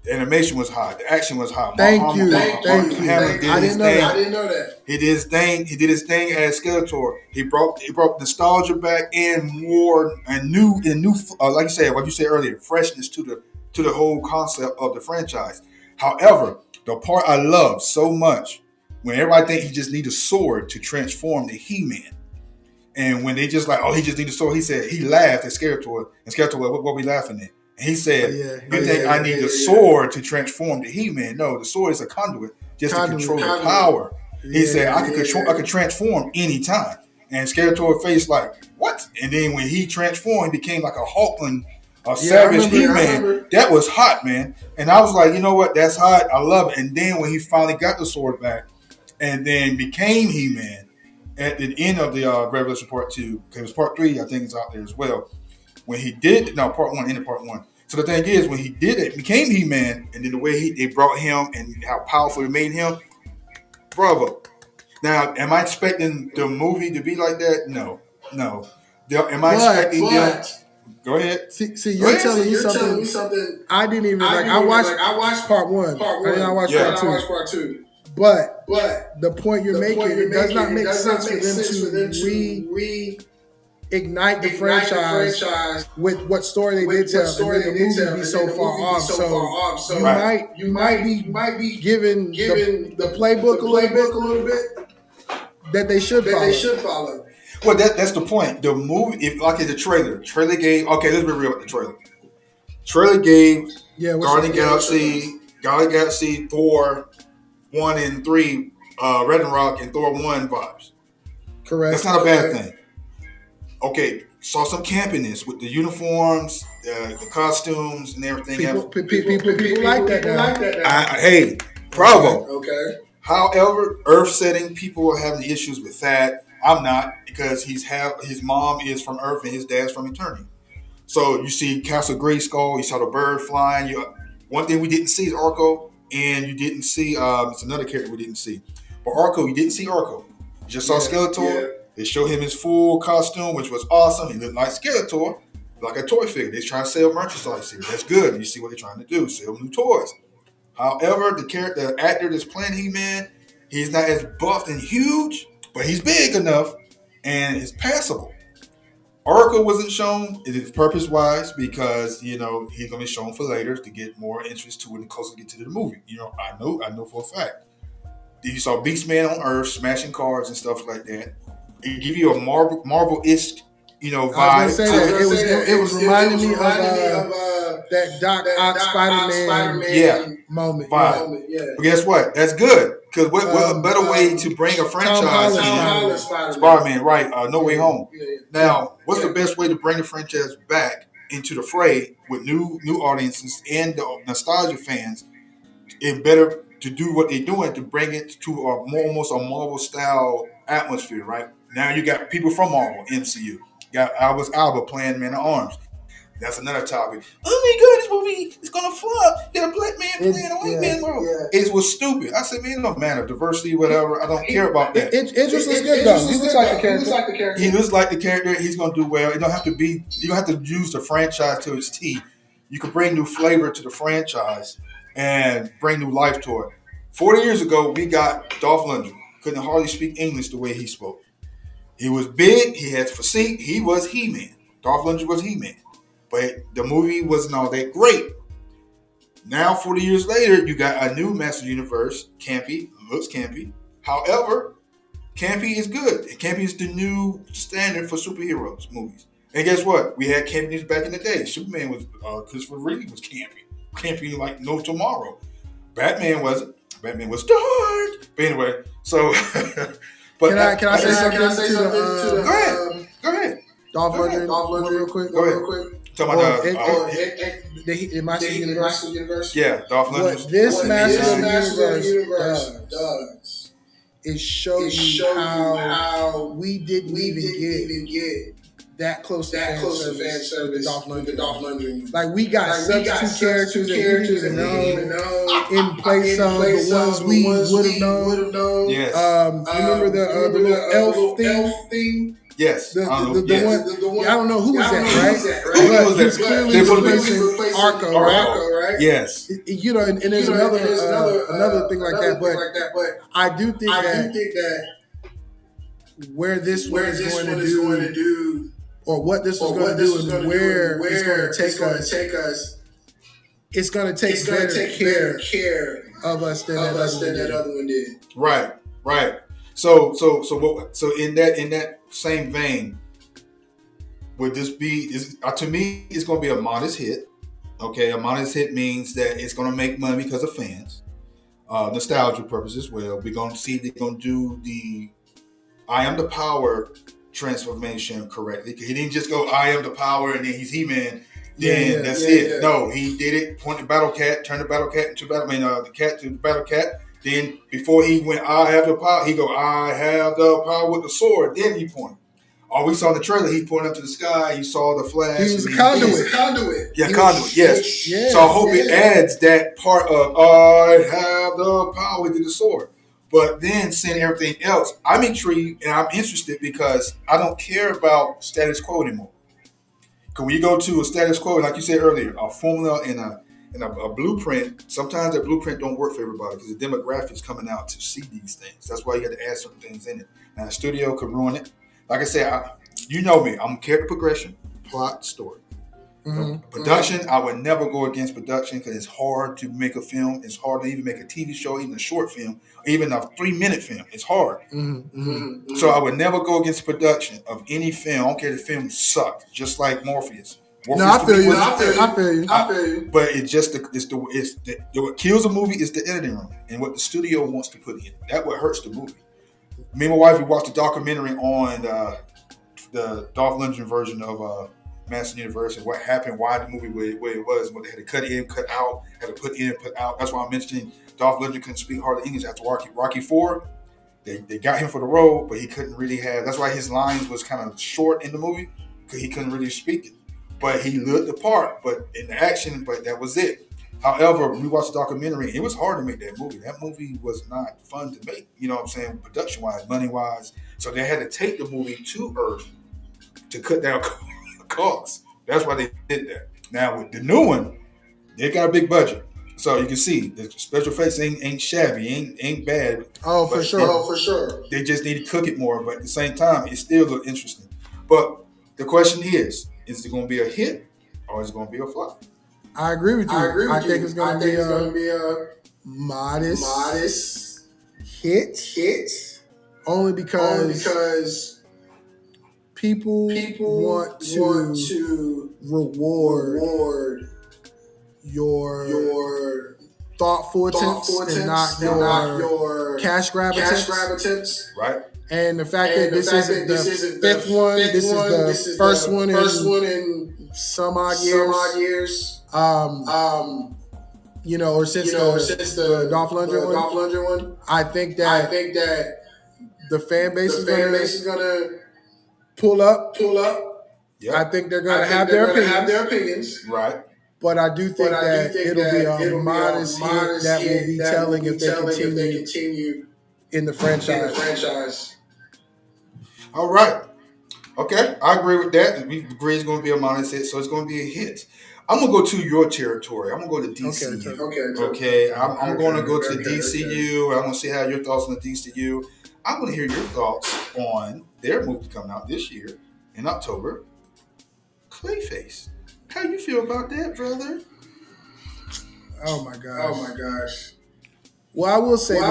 The animation was hot. The action was hot. Thank you. I didn't know that. He did his thing. He did his thing as Skeletor. He brought nostalgia back and more and new like you said, what you said earlier, freshness to the whole concept of the franchise. However, the part I love so much when everybody think he just need a sword to transform the He-Man. And when they just like, he just need a sword, he said, he laughed at Skeletor. And Skeletor, what we laughing at? And he said, you think I need a sword to transform the He-Man? No, the sword is a conduit just to control the power. He said, I could transform anytime. And Skeletor faced like, what? And then when he transformed, he became like a hulkling, savage He-Man. That was hot, man. And I was like, you know what? That's hot. I love it. And then when he finally got the sword back and then became He-Man, at the end of the Revelation Part 2, because it was Part 3, I think it's out there as well. When he did, Part 1, into Part 1. So the thing is, when he did it, became He-Man, and then the way they brought him and how powerful it made him, bravo. Now, am I expecting the movie to be like that? No. Am I expecting them? Go ahead. See, you're telling me something. I didn't even like. I watched Part 1. I watched Part 2. But the point you're making, it does not make sense for them to reignite the franchise with what story they did tell, and then the movie be so far off. So you might be giving the playbook a little bit that they should follow. Well, that's the point. The movie, if like in the trailer gave. Okay, let's be real with the trailer. Trailer gave Guardian Galaxy, Thor 1 and 3, Ragnarok and Thor 1 vibes. Correct. That's not a bad thing. Okay, saw some campiness with the uniforms, the costumes, and everything. People like that now. Hey, bravo. Okay. However, earth setting, people are having issues with that. I'm not, because his mom is from Earth and his dad's from Eternity. So you see Castle Grayskull, you saw the bird flying. One thing we didn't see is Orko, and you didn't see it's another character we didn't see. But Orko, you didn't see Orko. You just saw Skeletor. Yeah. They showed him his full costume, which was awesome. He looked like Skeletor, like a toy figure. They're trying to sell merchandise here. That's good. You see what they're trying to do, sell new toys. However, the actor that's playing He-Man, he's not as buffed and huge, but he's big enough and it's passable. Oracle wasn't shown. It is purpose-wise because he's gonna be shown for later to get more interest to it and closer to get to the movie. I know for a fact. You saw Beastman on Earth smashing cars and stuff like that. It give you a Marvel-ish, vibe. I was gonna say that. It was reminding me of that Doc Ock Spider-Man moment. Yeah. But guess what? That's good. Because what a better way to bring a franchise in? Spider-Man, right? No Way Home. Now, what's the best way to bring the franchise back into the fray with new audiences and the nostalgia fans? It's better to do what they're doing to bring it to almost a Marvel-style atmosphere, right? Now you got people from Marvel, MCU. You got Albus Alba playing Man at Arms. That's another topic. Oh my God, this movie is gonna flop. Get a black man playing a white man role. It was stupid. I said, man, it don't matter. Diversity, whatever. I don't care about that. It just looks good though. He looks like the character. He looks like the character. He's gonna do well. You don't have to use the franchise to its T. You can bring new flavor to the franchise and bring new life to it. 40 years ago, we got Dolph Lundgren. Couldn't hardly speak English the way he spoke. He was big. He had physique. He was He-Man. Dolph Lundgren was He-Man. But the movie wasn't all that great. Now, 40 years later, you got a new Master Universe. Campy. Looks campy. However, campy is good. Campy is the new standard for superheroes movies. And guess what? We had campiness back in the day. Superman was, Christopher Reeve was campy. Campy like no tomorrow. Batman wasn't. Batman was dark. But anyway, so... but Can I say something to the... Go ahead. Dolph Lundgren, real quick. Go ahead. Talking about the Master Universe. Yeah, Dolph Lundgren. What this Master Universe does is show you how we didn't even get that close to fan service with Dolph Lundgren. Like we got substitute characters that we didn't even know in place of the ones we would have known. Yes. Remember the little elf thing? Yes. The one. I don't know who was that, right? But he's clearly replacing Orko, right? Yes. And there's another thing like that. But I do think that where this one is going to do, or what this is going to do, and where it's going to take us, it's going to take better care of us than that other one did. Right. So in that same vein, would this be? To me, it's going to be a modest hit. Okay, a modest hit means that it's going to make money because of fans, nostalgia purposes. Well, we're going to see they're going to do the "I am the power" transformation correctly. He didn't just go "I am the power" and then he's He-Man. Then that's it. Yeah. No, he did it. Point the battle cat, turn the battle cat into the cat to the battle cat. Then before he went, I have the power, he go, I have the power with the sword. Then he pointed. We saw in the trailer, he pointed up to the sky. You saw the flash. He was a conduit. Yeah, conduit, yes. Yeah, so I hope it adds that part of, I have the power with the sword. But then seeing everything else, I'm intrigued and I'm interested because I don't care about status quo anymore. Because when you go to a status quo, like you said earlier, a formula and a blueprint, sometimes that blueprint don't work for everybody because the demographics coming out to see these things. That's why you got to add certain things in it. Now, the studio could ruin it. Like I said, you know me. I'm character progression, plot, story. Production, I would never go against production because it's hard to make a film. It's hard to even make a TV show, even a short film, even a 3-minute film. It's hard. So I would never go against production of any film. I don't care if the film sucked, just like Morpheus. I feel you. But it's just what kills a movie is the editing room and what the studio wants to put in. That's what hurts the movie. Me and my wife, we watched a documentary on the Dolph Lundgren version of Master Universe and what happened, why the movie where it was, when they had to cut in, cut out, had to put in, put out. That's why I'm mentioning Dolph Lundgren couldn't speak hardly English after Rocky 4. They got him for the role, but he couldn't really have. That's why his lines was kind of short in the movie because he couldn't really speak it. But he looked the part, but in the action, but that was it. However, we watched the documentary. It was hard to make that movie. That movie was not fun to make. You know what I'm saying? Production wise, money wise. So they had to take the movie to Earth to cut down costs. That's why they did that. Now with the new one, they got a big budget. So you can see the special effects ain't shabby, ain't bad. Oh, for sure. They just need to cook it more, but at the same time, it still looks interesting. But the question is it going to be a hit or is it going to be a flop? I agree with you. I think it's going to be a modest hit. Only because people want to reward your thoughtful attempts and not your cash grab attempts. Right. And the fact that this isn't the fifth one, this is the first one in some odd years. Or since the Dolph Lundgren one. I think that the fan base is gonna pull up. Yep. I think they're gonna have their opinions. Right. But I do think that it'll be a modest hit that will be telling if they continue in the franchise. All right. Okay, I agree with that. We agree it's going to be a modest hit, so it's going to be a hit. I'm going to go to your territory. I'm going to go to DCU. Okay. I'm going to go to the DCU. I'm going to see how your thoughts on the DCU. I'm going to hear your thoughts on their movie coming out this year in October, Clayface. How you feel about that, brother? Oh my gosh. Well, I will say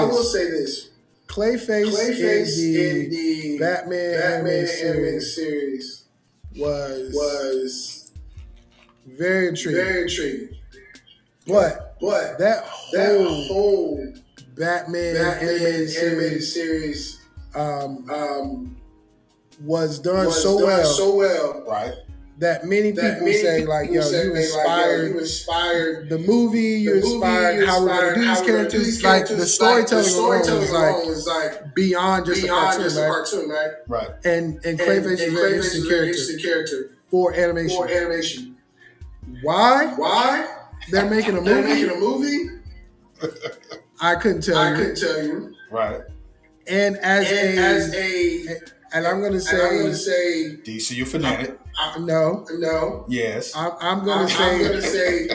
this. Clayface in the Batman animated series was very intriguing. But that whole Batman animated series was done so well, right? That many people say, like, yo, you inspired the movie, you inspired how we're going to do these characters. Like, the storytelling alone was like beyond just a cartoon, right? And Clayface is a very interesting character for animation. Why? They're making a movie? I couldn't tell you. Right. And I'm going to say DCU fanatic. No. Yes. I'm going to say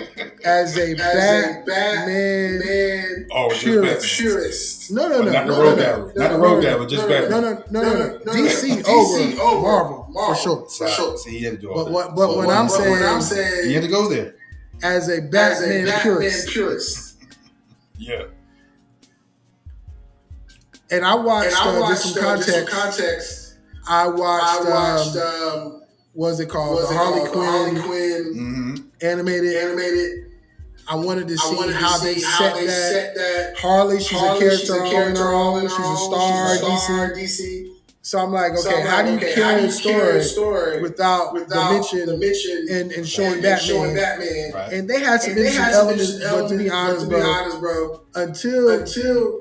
as a Batman purist. No. Not the Road Gallery. Not the Road Gallery, just Batman. No. DC over Marvel, for sure. See, he had to do all that. But when I'm saying you had to go there. As a Batman purist. Yeah. And I watched just some context. I watched what's it called? The Harley Quinn animated. I wanted to see how they set that. Harley, she's a character all in her own. She's a star, DC. So I'm like, okay, how do you carry a story without the mention and showing Batman? Right. And they had some interesting elements, but to be honest, bro, until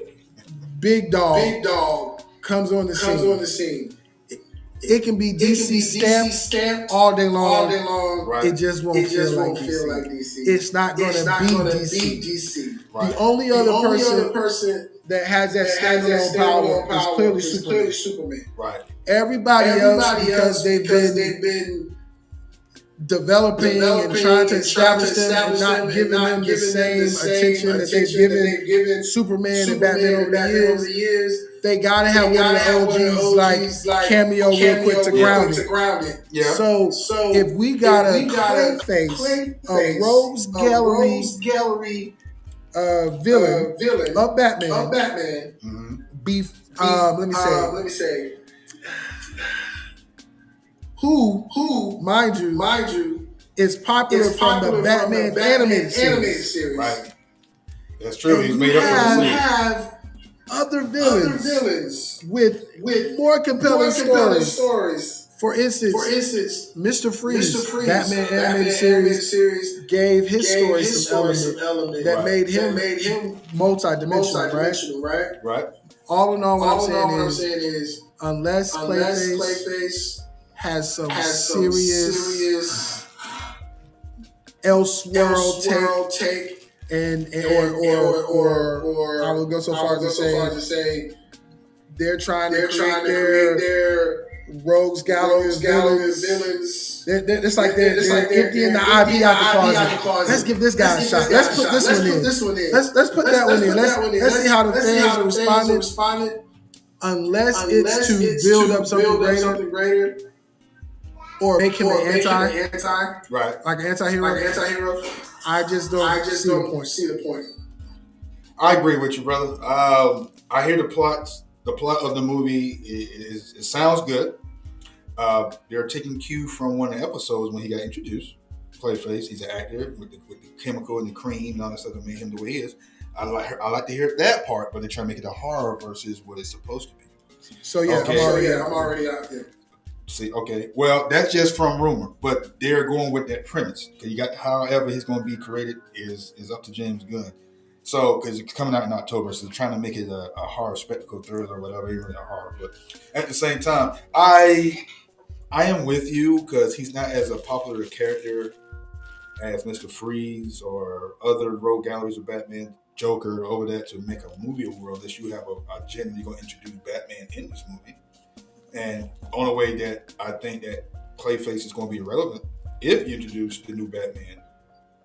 Big Dog comes on the scene. It can be DC stamped all day long. Right. It just won't feel like DC. It's not going to be DC. Right. The only other person that has that standalone power is clearly Superman. Right. Everybody else, because they've been developing and trying to establish them and not giving them the same attention that they've given Superman and Batman over the years. They gotta have one of the OGs like cameo real quick to ground it. Yeah. So if we got a Clayface, a Rogues Gallery villain of Batman, let me say, who, mind you, is popular from the Batman animated series. Right. That's true. He's made up for the have other villains with more compelling stories For instance, Mr. Freeze, Batman animated series gave his story some element that made him multi-dimensional, right? Right. All in all, what I'm saying is, unless Clayface has some serious Elseworld take, or I would go so far as to say they're trying to create their Rogues Gallery villains. It's like they're emptying the IP out the closet. Let's give this guy a shot. Let's put this one in. Let's put that one in. Let's see how the fans are responding. Unless it's to build up something greater, or make him an anti, right? Like an anti-hero. I just don't see the point. I agree with you, brother. I hear the plot of the movie it sounds good. They're taking cue from one of the episodes when he got introduced. Clayface, he's an actor with the chemical and the cream and all that stuff that made him the way he is. I like to hear that part, but they're trying to make it a horror versus what it's supposed to be. So yeah, okay. I'm already out there. See, okay. Well, that's just from rumor, but they're going with that premise. You got however he's going to be created is up to James Gunn. So, because it's coming out in October, so they're trying to make it a horror spectacle thriller or whatever, even a horror. But at the same time, I am with you because he's not as a popular character as Mr. Freeze or other rogue galleries of Batman, Joker, over that to make a movie world unless you have a genuinely going to introduce Batman in this movie. And the only way that I think that Clayface is going to be relevant if you introduce the new Batman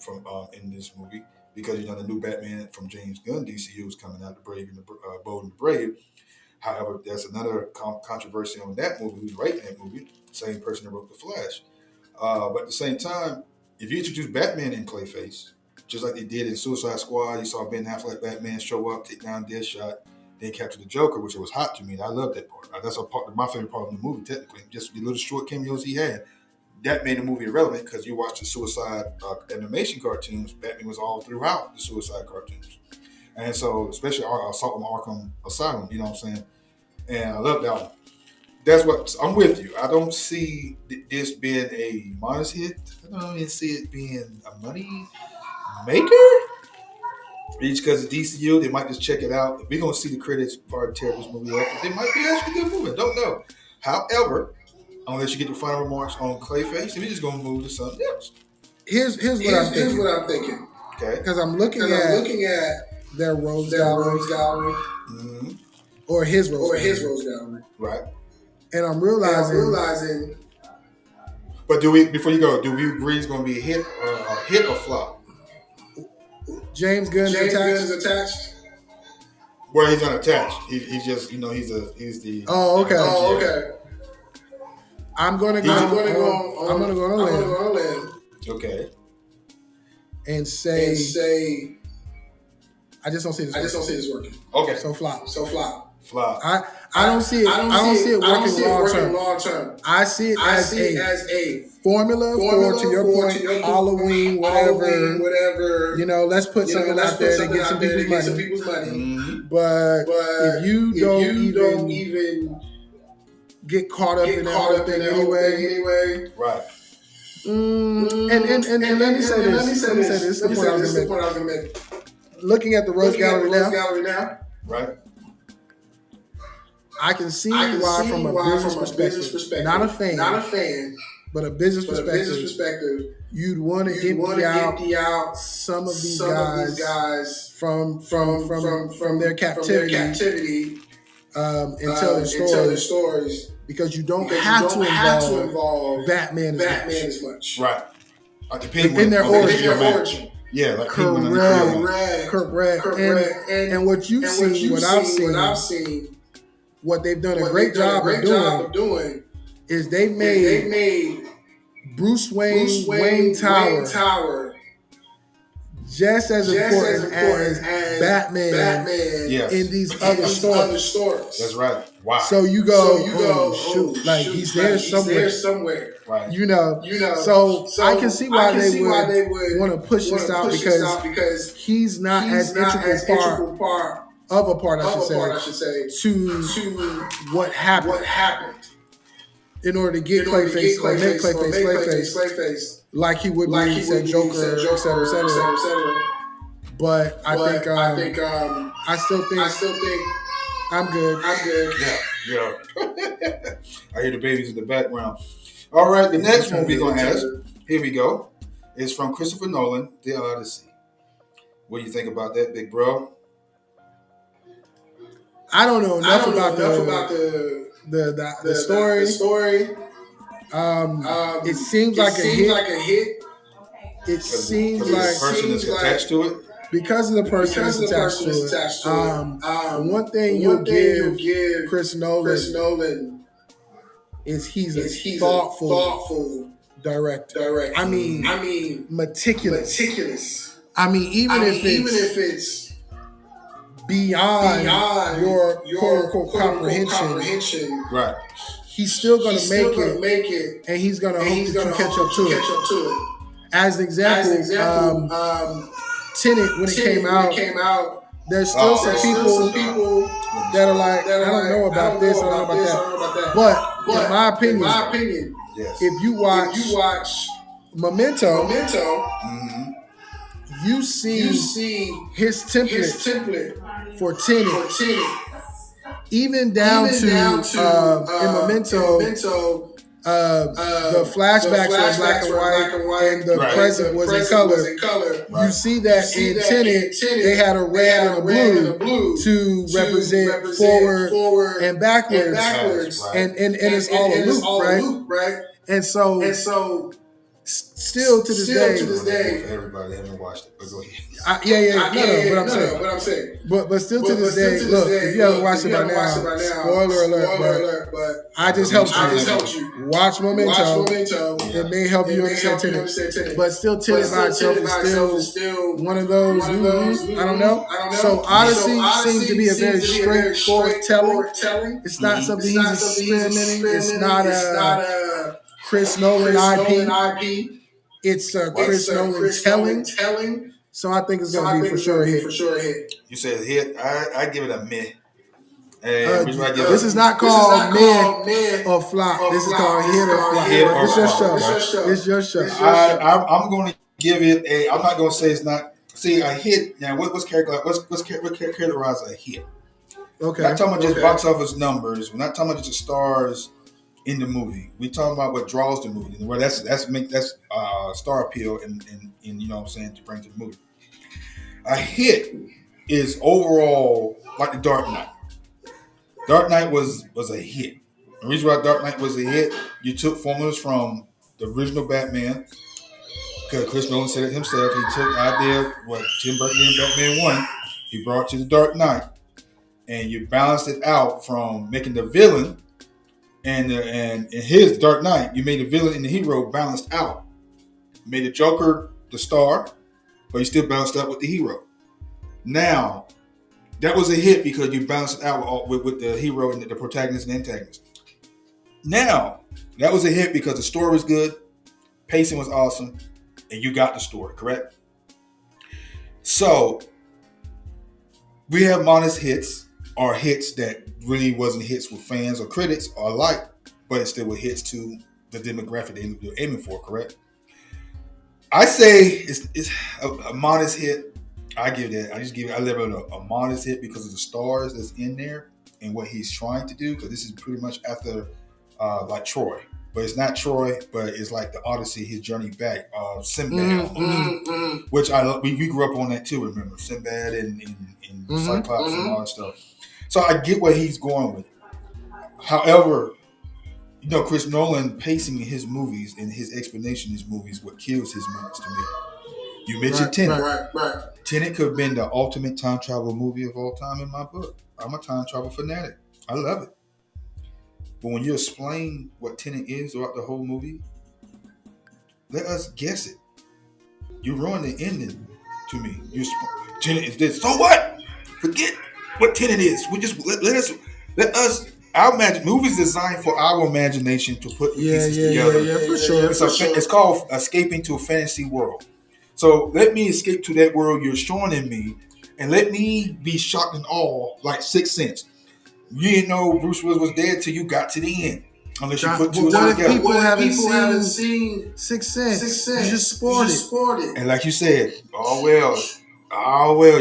from in this movie. Because, the new Batman from James Gunn DCU is coming out, The Brave and the Bold and the Brave. However, there's another controversy on that movie, who's writing that movie, same person that wrote The Flash. But at the same time, if you introduce Batman in Clayface, just like they did in Suicide Squad, you saw Ben Affleck Batman show up, take down Deadshot, then capture the Joker, which was hot to me. I love that part. That's my favorite part of the movie, technically. Just the little short cameos he had. That made the movie irrelevant because you watch the Suicide animation cartoons. Batman was all throughout the Suicide cartoons. And so, especially Assault on Arkham Asylum, you know what I'm saying? And I love that one. That's what I'm with you. I don't see this being a modest hit. I don't even see it being a money maker. It's because of DCU, they might just check it out. We're going to see the critics part of tear this movie up. They might be actually good movie. Don't know. However, unless you get the final remarks on Clayface, we're just gonna move to something else. Here's what I'm thinking. Okay. Because I'm looking at their Rose Gallery, mm-hmm. or his Rose Gallery, right? And I'm realizing. But before you go, do we agree it's gonna be a hit or flop? James Gunn's attached. Well, he's unattached. He's just he's the. Oh, okay. I'm gonna go on a limb. Okay. And say I just don't see this working. Okay. So flop. Flop. I don't see it working long term. I see it as a formula for, to your point, Halloween, whatever. Let's put something out there to get some people's money. Mm-hmm. But if you don't even get caught up in that whole thing anyway. Right. And let me say this. This is the point I was going to make. Looking at the Rose Gallery now. Right. I can see why from a business perspective, not a fan, but a business perspective, you'd want to empty out some of these guys from their captivity and tell their stories. Because you don't have to involve Batman as much. Right. In their origin. Yeah, like correct. And what you've seen, what I've seen, what they've done a great job of doing is they've made Bruce Wayne Tower just as important as Batman in these other stories. That's right. Wow. So you go, shoot, like he's there somewhere. Right. So I can see why they would want to push this out because he's not as integral part I should say, to what happened. in order to get Clayface or make Clayface, like he would be said Joker, et cetera, et cetera. But I think I still think I'm good. Yeah. I hear the babies in the background. All right, the next one we're gonna ask. Here we go. It's from Christopher Nolan, The Odyssey. What do you think about that, big bro? I don't know enough about the story. It seems like a hit. It seems like the person is attached to it. Because of the person is attached to it. One thing you'll give Chris Nolan is he's a thoughtful director. I mean, meticulous. I mean, even if it's beyond your quote unquote comprehension, right? He's still gonna make it, and he's gonna hope that you catch up to it. As an example, Tenet, when it came out, there's still some people that are like, I don't know about this, I don't know about that. But in my opinion, yes. if you watch Memento, you see his template for Tenet, even down to in Memento. The flashbacks were black and white, and the present was in color. You see that in Tenet, they had a red and a blue to represent forward and backwards, and it's all a loop, right? And so, still to this day, everybody haven't watched it, but go ahead. But I'm saying, but still to this day, look, if you haven't watched it by now, spoiler alert, but I just helped you. Watch Memento. It may help you understand Tenet, but still Tenet by itself is still one of those. I don't know. So Odyssey seems to be a very straightforward telling. It's not something he's experimenting. It's not a Chris Nolan IP. It's a Chris Nolan telling. So I think it's going to be for sure a hit. You said hit. I give it a meh. This is not called meh or flop. This is called hit or flop. It's your show. I'm going to give it a. I'm not going to say it's not. See, a hit. Now, what's characterized a hit? Okay. We're not talking about just box office numbers. We're not talking about just the stars in the movie. We're talking about what draws the movie. Well, that's star appeal and you know what I'm saying, to bring to the movie. A hit is overall like the Dark Knight. Dark Knight was a hit. The reason why Dark Knight was a hit, you took formulas from the original Batman, because Chris Nolan said it himself. He took the idea of what Tim Burton did in Batman 1. He brought it to the Dark Knight, and you balanced it out from making the villain and in his Dark Knight, you made the villain and the hero balanced out. You made the Joker the star, but you still balanced out with the hero. Now, that was a hit because you balanced it out with the hero and the protagonist and antagonist. Now, that was a hit because the story was good, pacing was awesome, and you got the story, correct? So, we have modest hits, or hits that really wasn't hits with fans or critics or alike, but it still were hits to the demographic they were aiming for, correct? I say it's a modest hit. I give that. I level it a modest hit because of the stars that's in there and what he's trying to do. Because this is pretty much after like Troy, but it's not Troy, but it's like the Odyssey, his journey back. Sinbad, which we grew up on that too. Remember Sinbad and Cyclops and all that stuff. So I get where he's going with it. However, you know, Chris Nolan pacing his movies and his explanation of his movies, what kills his movies to me. You mentioned Tenet. Right. Tenet could have been the ultimate time travel movie of all time in my book. I'm a time travel fanatic. I love it. But when you explain what Tenet is throughout the whole movie, let us guess it. You ruined the ending to me. Tenet is this. So what? Forget what Tenet is. We just let us. Our movies designed for our imagination to put pieces together. Yeah, for sure. It's called escaping to a fantasy world. So let me escape to that world you're showing in me, and let me be shocked and awe like Sixth Sense. You didn't know Bruce Willis was dead till you got to the end. Unless you put two what together. If people haven't seen Sixth Sense? You just spoiled it. And like you said, oh well,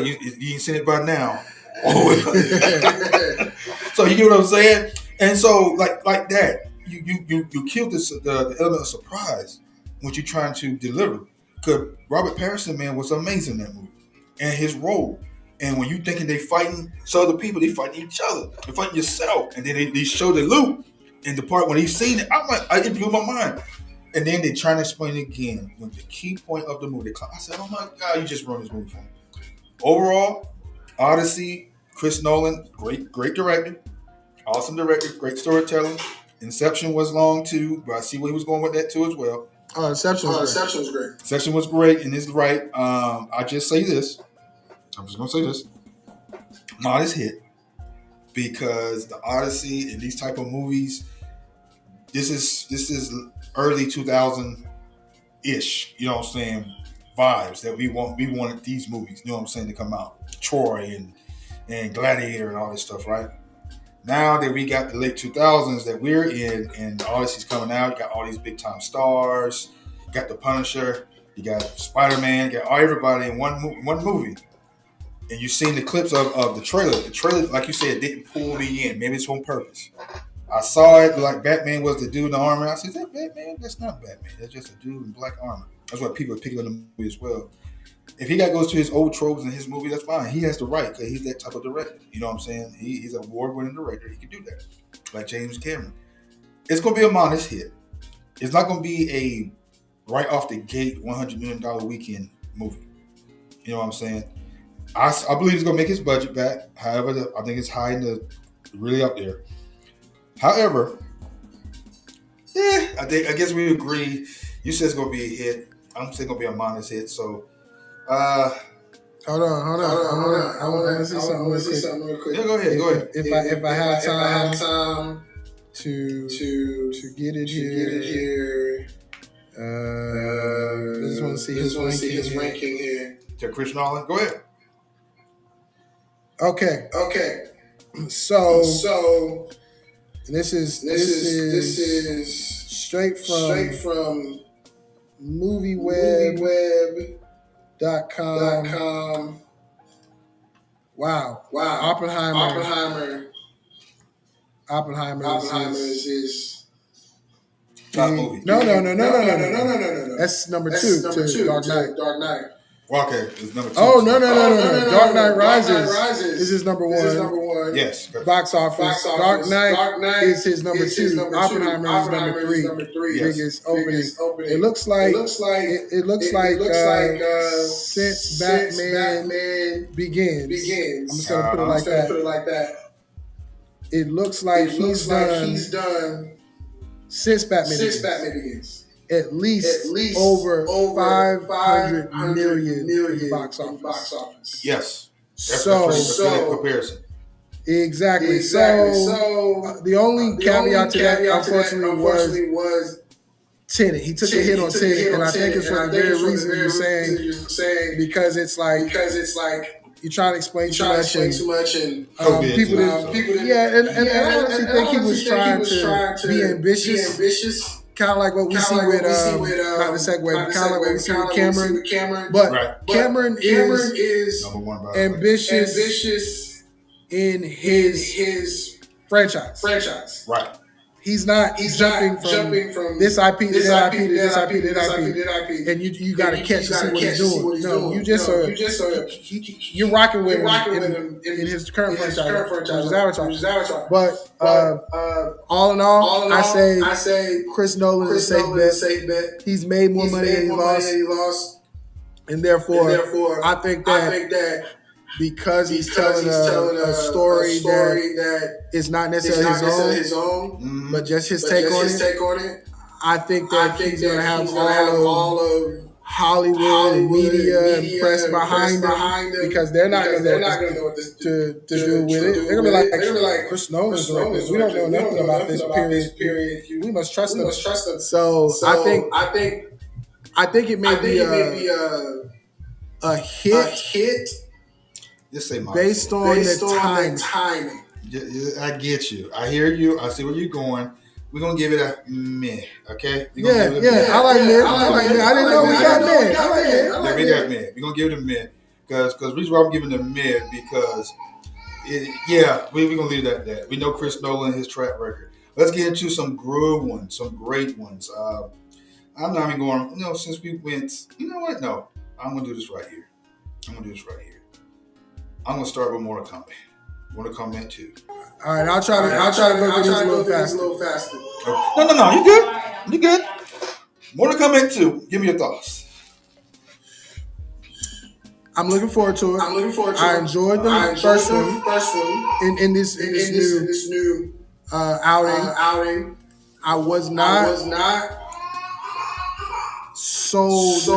you ain't seen it by now. Oh well. So you get what I'm saying? And so like that, you killed the element of surprise when you're trying to deliver. Because Robert Pattinson, man, was amazing in that movie. And his role. And when you thinking they fighting other people, they fighting each other. They fighting yourself. And then they show the loop. And the part when he's seen it, it blew my mind. And then they trying to explain it again when the key point of the movie. I said, oh my God, you just ruined this movie for me. Overall, Odyssey, Chris Nolan, great director. Awesome director, great storytelling. Inception was long too, but I see where he was going with that too as well. Inception was great. Inception was great, and it's right. I just say this. I'm just gonna say this. Modest hit because the Odyssey and these type of movies. This is early 2000 ish. You know what I'm saying? Vibes that we wanted these movies. You know what I'm saying to come out. Troy and Gladiator and all this stuff, right? Now that we got the late 2000s that we're in, and Odyssey's coming out, you got all these big time stars. You got the Punisher. You got Spider-Man. You got everybody in one movie. And you've seen the clips of the trailer. The trailer, like you said, didn't pull me in. Maybe it's on purpose. I saw it like Batman was the dude in the armor. I said, is that Batman? That's not Batman. That's just a dude in black armor. That's what people are picking on the movie as well. If he goes to his old tropes in his movie, that's fine. He has the right because he's that type of director. You know what I'm saying? He's an award-winning director. He can do that. Like James Cameron. It's going to be a modest hit. It's not going to be a right off the gate $100 million weekend movie. You know what I'm saying? I believe he's going to make his budget back. However, I think it's high in the really up there. However, I guess we agree. You said it's going to be a hit. I'm saying it's going to be a modest hit. So, hold on. I want to see something real quick. Yeah, go ahead. If I have time to get it here. I just want to see his ranking here. To Chris Nolan, go ahead. Okay. So this is straight from movieweb.com. Wow. Oppenheimer is top movie. No. That's number two to Dark Knight. Okay, it's number 2. Oh, no. Dark Knight Rises is his number one. Yes. Box office. Dark Knight is his number 2. Oppenheimer is number 3. Biggest opening. It looks like since Batman Begins. I'm just gonna put it like that. It looks like he's done since Batman Begins. At least over 500 million in box office. Yes. That's a pretty good comparison. Exactly. So the only caveat to that, unfortunately, was Tenet. He took a hit on Tenet, and I think it's for the very reason you're saying, because it's like you're trying to explain too much, and people didn't. Yeah, and I honestly think he was trying to be ambitious. Kind of like what we see with, not the segue, but kind of like what we see with Cameron. But Cameron is ambitious in his franchise. Right. He's not jumping from this IP to that IP to this IP to that IP. And you got to catch to see what he's doing. No, you're rocking with him in his current franchise, which is Avatar. But all in all, I say Chris Nolan is a safe bet. He's made more money than he lost. And therefore, I think that because he's telling a story that is not necessarily his own, but just his take on it. I think that he's going to have all of Hollywood and media and press behind him because they're not going to know what to do with it. They're going to be like Chris Nolan's director. We don't know nothing about this period. We must trust him. So I think it may be a hit. Just say based on the timing. I get you. I hear you. I see where you're going. we're gonna give it a meh. Okay. Yeah. I like meh. I didn't know we got meh. I like meh. Yeah, we got meh. We're gonna give it a meh because the reason why I'm giving it a meh because we're gonna leave it at that. We know Chris Nolan and his track record. Let's get into some good ones, some great ones. I'm not even going. Since we went, you know what? No, I'm gonna do this right here. I'm gonna start with Mortal Kombat. Mortal Kombat 2. All right, I'll try to go through this a little faster. No, you good? You good? Mortal Kombat 2. Give me your thoughts. I'm looking forward to it. I enjoyed the first one. In this new outing. I was not sold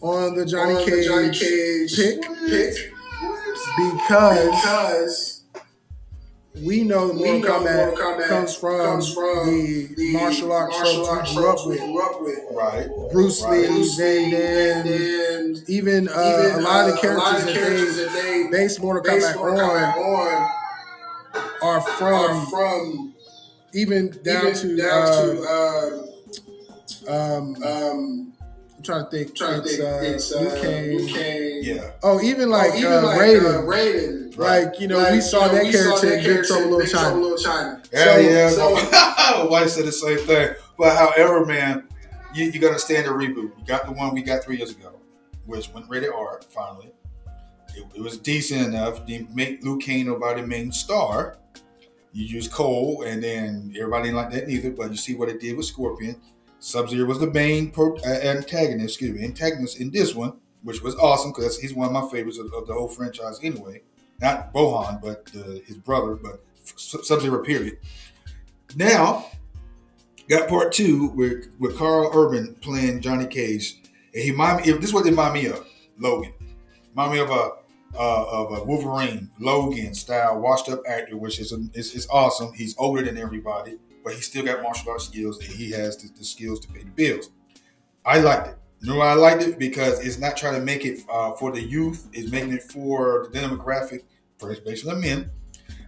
on the Johnny Cage pick because we know the Mortal Kombat comes from the martial arts folks we grew up with. Right. Bruce Lee, and even a lot of the characters that they base Mortal Kombat on are from even down to I'm trying to think. It's Liu Kang. Yeah. Oh, even like Raiden. Like, we saw that character in Big Trouble Little China. So White said the same thing. But however, man, you got to understand the reboot. You got the one we got 3 years ago, which went rated R finally. It was decent enough. Didn't make Liu Kang nobody main star. You used Cole, and then everybody didn't like that neither. But you see what it did with Scorpion. Sub-Zero was the main antagonist in this one, which was awesome because he's one of my favorites of the whole franchise anyway. Not Bohan, but his brother, but Sub-Zero period. Now, got part 2 with Carl Urban playing Johnny Cage. And this is what they remind me of, Logan. Remind me of a Wolverine, Logan style, washed up actor, which is awesome. He's older than everybody. But he still got martial arts skills, and he has the skills to pay the bills. I liked it. You know why I liked it? Because it's not trying to make it for the youth. It's making it for the demographic, especially the men.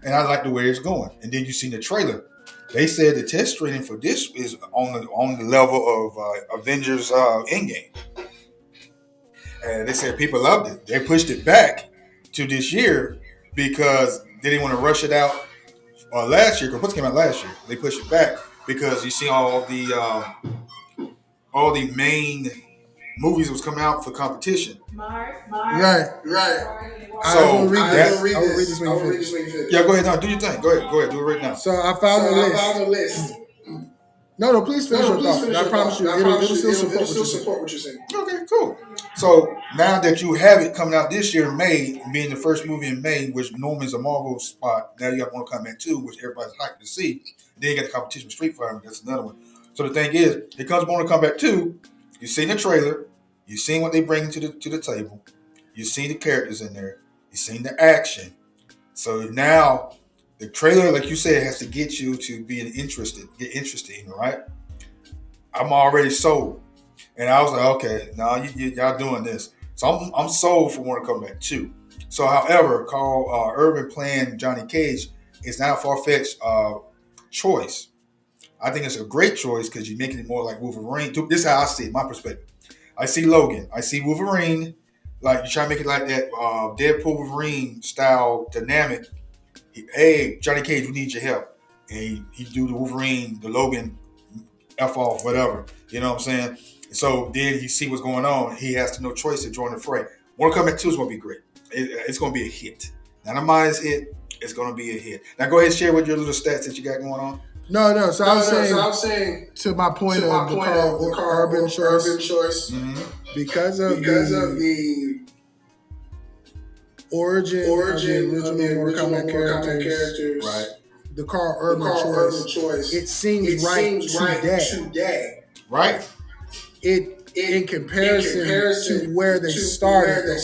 And I like the way it's going. And then you see the trailer. They said the test screening for this is on the level of Avengers Endgame. And they said people loved it. They pushed it back to this year because they didn't want to rush it out. Last year, because what came out last year, they pushed it back because you see all the main movies that was coming out for competition. Right. So I will read this when you finish. Yeah, go ahead now. Do your thing. Go ahead. Do it right now. So I found the list. No, please finish your thought. I promise you, it'll still support what you're saying. Okay, cool. So now that you have it coming out this year in May, being the first movie in May, which normally is a Marvel spot, now you got Mortal Kombat 2, which everybody's hyped to see. Then you got the competition with Street Fighter, that's another one. So the thing is, here comes Mortal Kombat 2. You've seen the trailer. You've seen what they bring to the table. You've seen the characters in there. You've seen the action. So now the trailer, like you said, has to get you to be get interested, right? I'm already sold. And I was like, okay, now y'all doing this. So I'm sold for Mortal Kombat 2. So, however, Carl Urban playing Johnny Cage is not a far-fetched choice. I think it's a great choice because you're making it more like Wolverine. This is how I see it, my perspective. I see Logan. I see Wolverine. Like, you try to make it like that Deadpool Wolverine style dynamic. Hey, Johnny Cage, we need your help. And he do the Wolverine, the Logan, F off, whatever. You know what I'm saying? So then he see what's going on. He has no choice to join the fray. Mortal Kombat 2 is going to be great. It's going to be a hit. Not a minus hit. It's going to be a hit. Now go ahead and share with your little stats that you got going on. No. So I was saying to my point of the Carl Urban choice, because of the origin of the original Mortal Kombat characters, right? The Carl Urban choice. It seems right today. Right. In comparison to where they started, the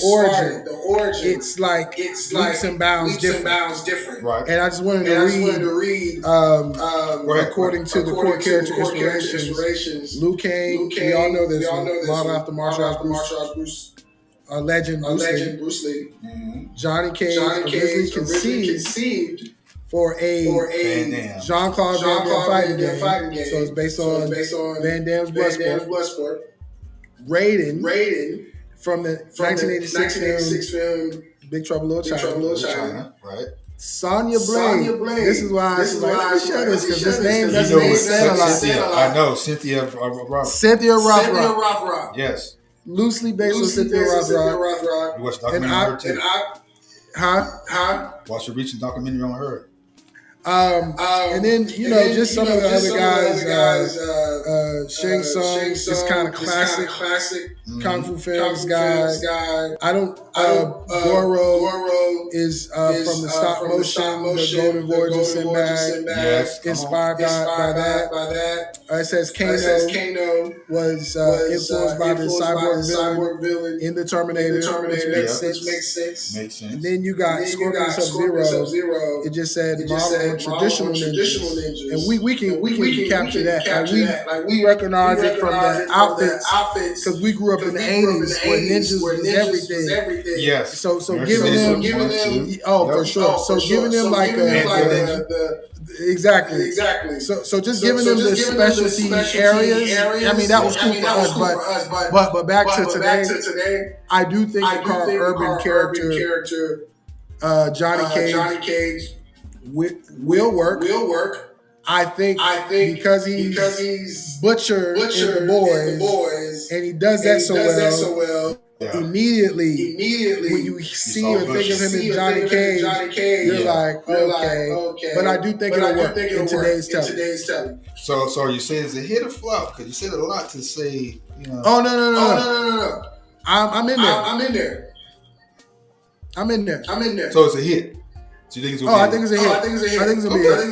origin, it's like leaps and bounds different. Right. And I just wanted to read according to the core character inspirations, Liu Kang, we all know this, model after martial arts Bruce, legend Bruce Lee. Mm-hmm. Johnny Cage originally conceived for Van Damme. Jean-Claude Van Damme fighting game. So it's based on Van Damme's Bloodsport. Raiden from the 1986 film Big Trouble in Little China. Right. Sonya Blade. This is why let me share this because this name doesn't say a lot. I know Cynthia Rothrock. Cynthia Rothrock. Yes. Loosely based on Cynthia Rothrock. You watched the documentary on her too. Watched a recent documentary on her. And then just some of the other guys, Shang Tsung, just kind of classic kung fu films guy. I don't. Goro is from the stop motion, the Golden Voyage of Sinbad. Yes, inspired by that. It says Kano was influenced by the cyborg villain in the Terminator, which makes sense. And then you got Scorpion Sub-Zero. It just said Marvel traditional ninjas, and we can capture that. Like we recognize it from the outfits because we grew up in the 80s where ninjas was everything. Yes. So giving them for sure. So giving them like exactly. So just giving them the specialty areas. I mean that was cool for us, but back to today, I do think the Carl Urban character, Johnny Cage. Will work. I think because he's Butcher in the boys, and he does that so well. Yeah. Immediately, when you see or think of him in Johnny Cage, you're like, okay. But I do think it'll work in today's telling. So you say it's a hit or flop? Because you said a lot to say. Oh no. I'm in there. So it's a hit. So you think it's gonna be I think it's a hit. I think it's gonna be a hit.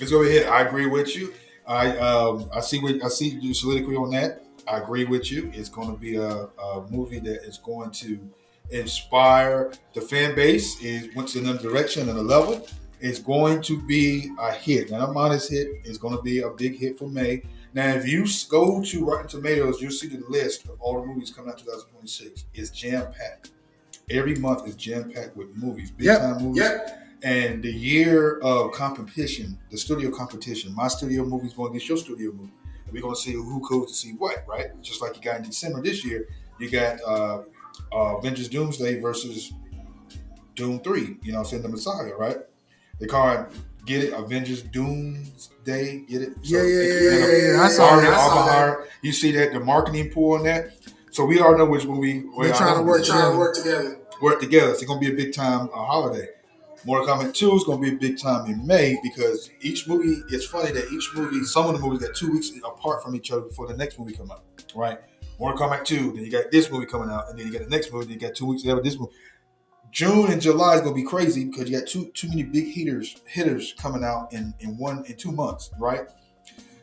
It's gonna be a hit. I agree with you. I see you soliloquy on that. I agree with you. It's going to be a movie that is going to inspire the fan base. It went to another direction and a level. It's going to be a hit. Not a modest hit. It's going to be a big hit for May. Now, if you go to Rotten Tomatoes, you'll see the list of all the movies coming out 2026. It's jam-packed. Every month is jam-packed with movies, big-time movies. Yep. And the year of competition, the studio competition, my studio movie is going against your studio movie. We're going to see who goes to see what, right? Just like you got in December this year, you got Avengers Doomsday versus Doom 3, the Messiah, right? They call it, get it, Avengers Doomsday, get it? So yeah. I saw that. You see that, the marketing pool on that? So we all know which movie. They're trying to work together. Work together. So it's going to be a big time holiday. Mortal Kombat 2 is going to be a big time in May because each movie, it's funny that each movie, some of the movies got 2 weeks apart from each other before the next movie come out, right? Mortal Kombat 2, then you got this movie coming out, and then you got the next movie, then you got 2 weeks after this movie. June and July is going to be crazy because you got too many big hitters coming out in 2 months, right?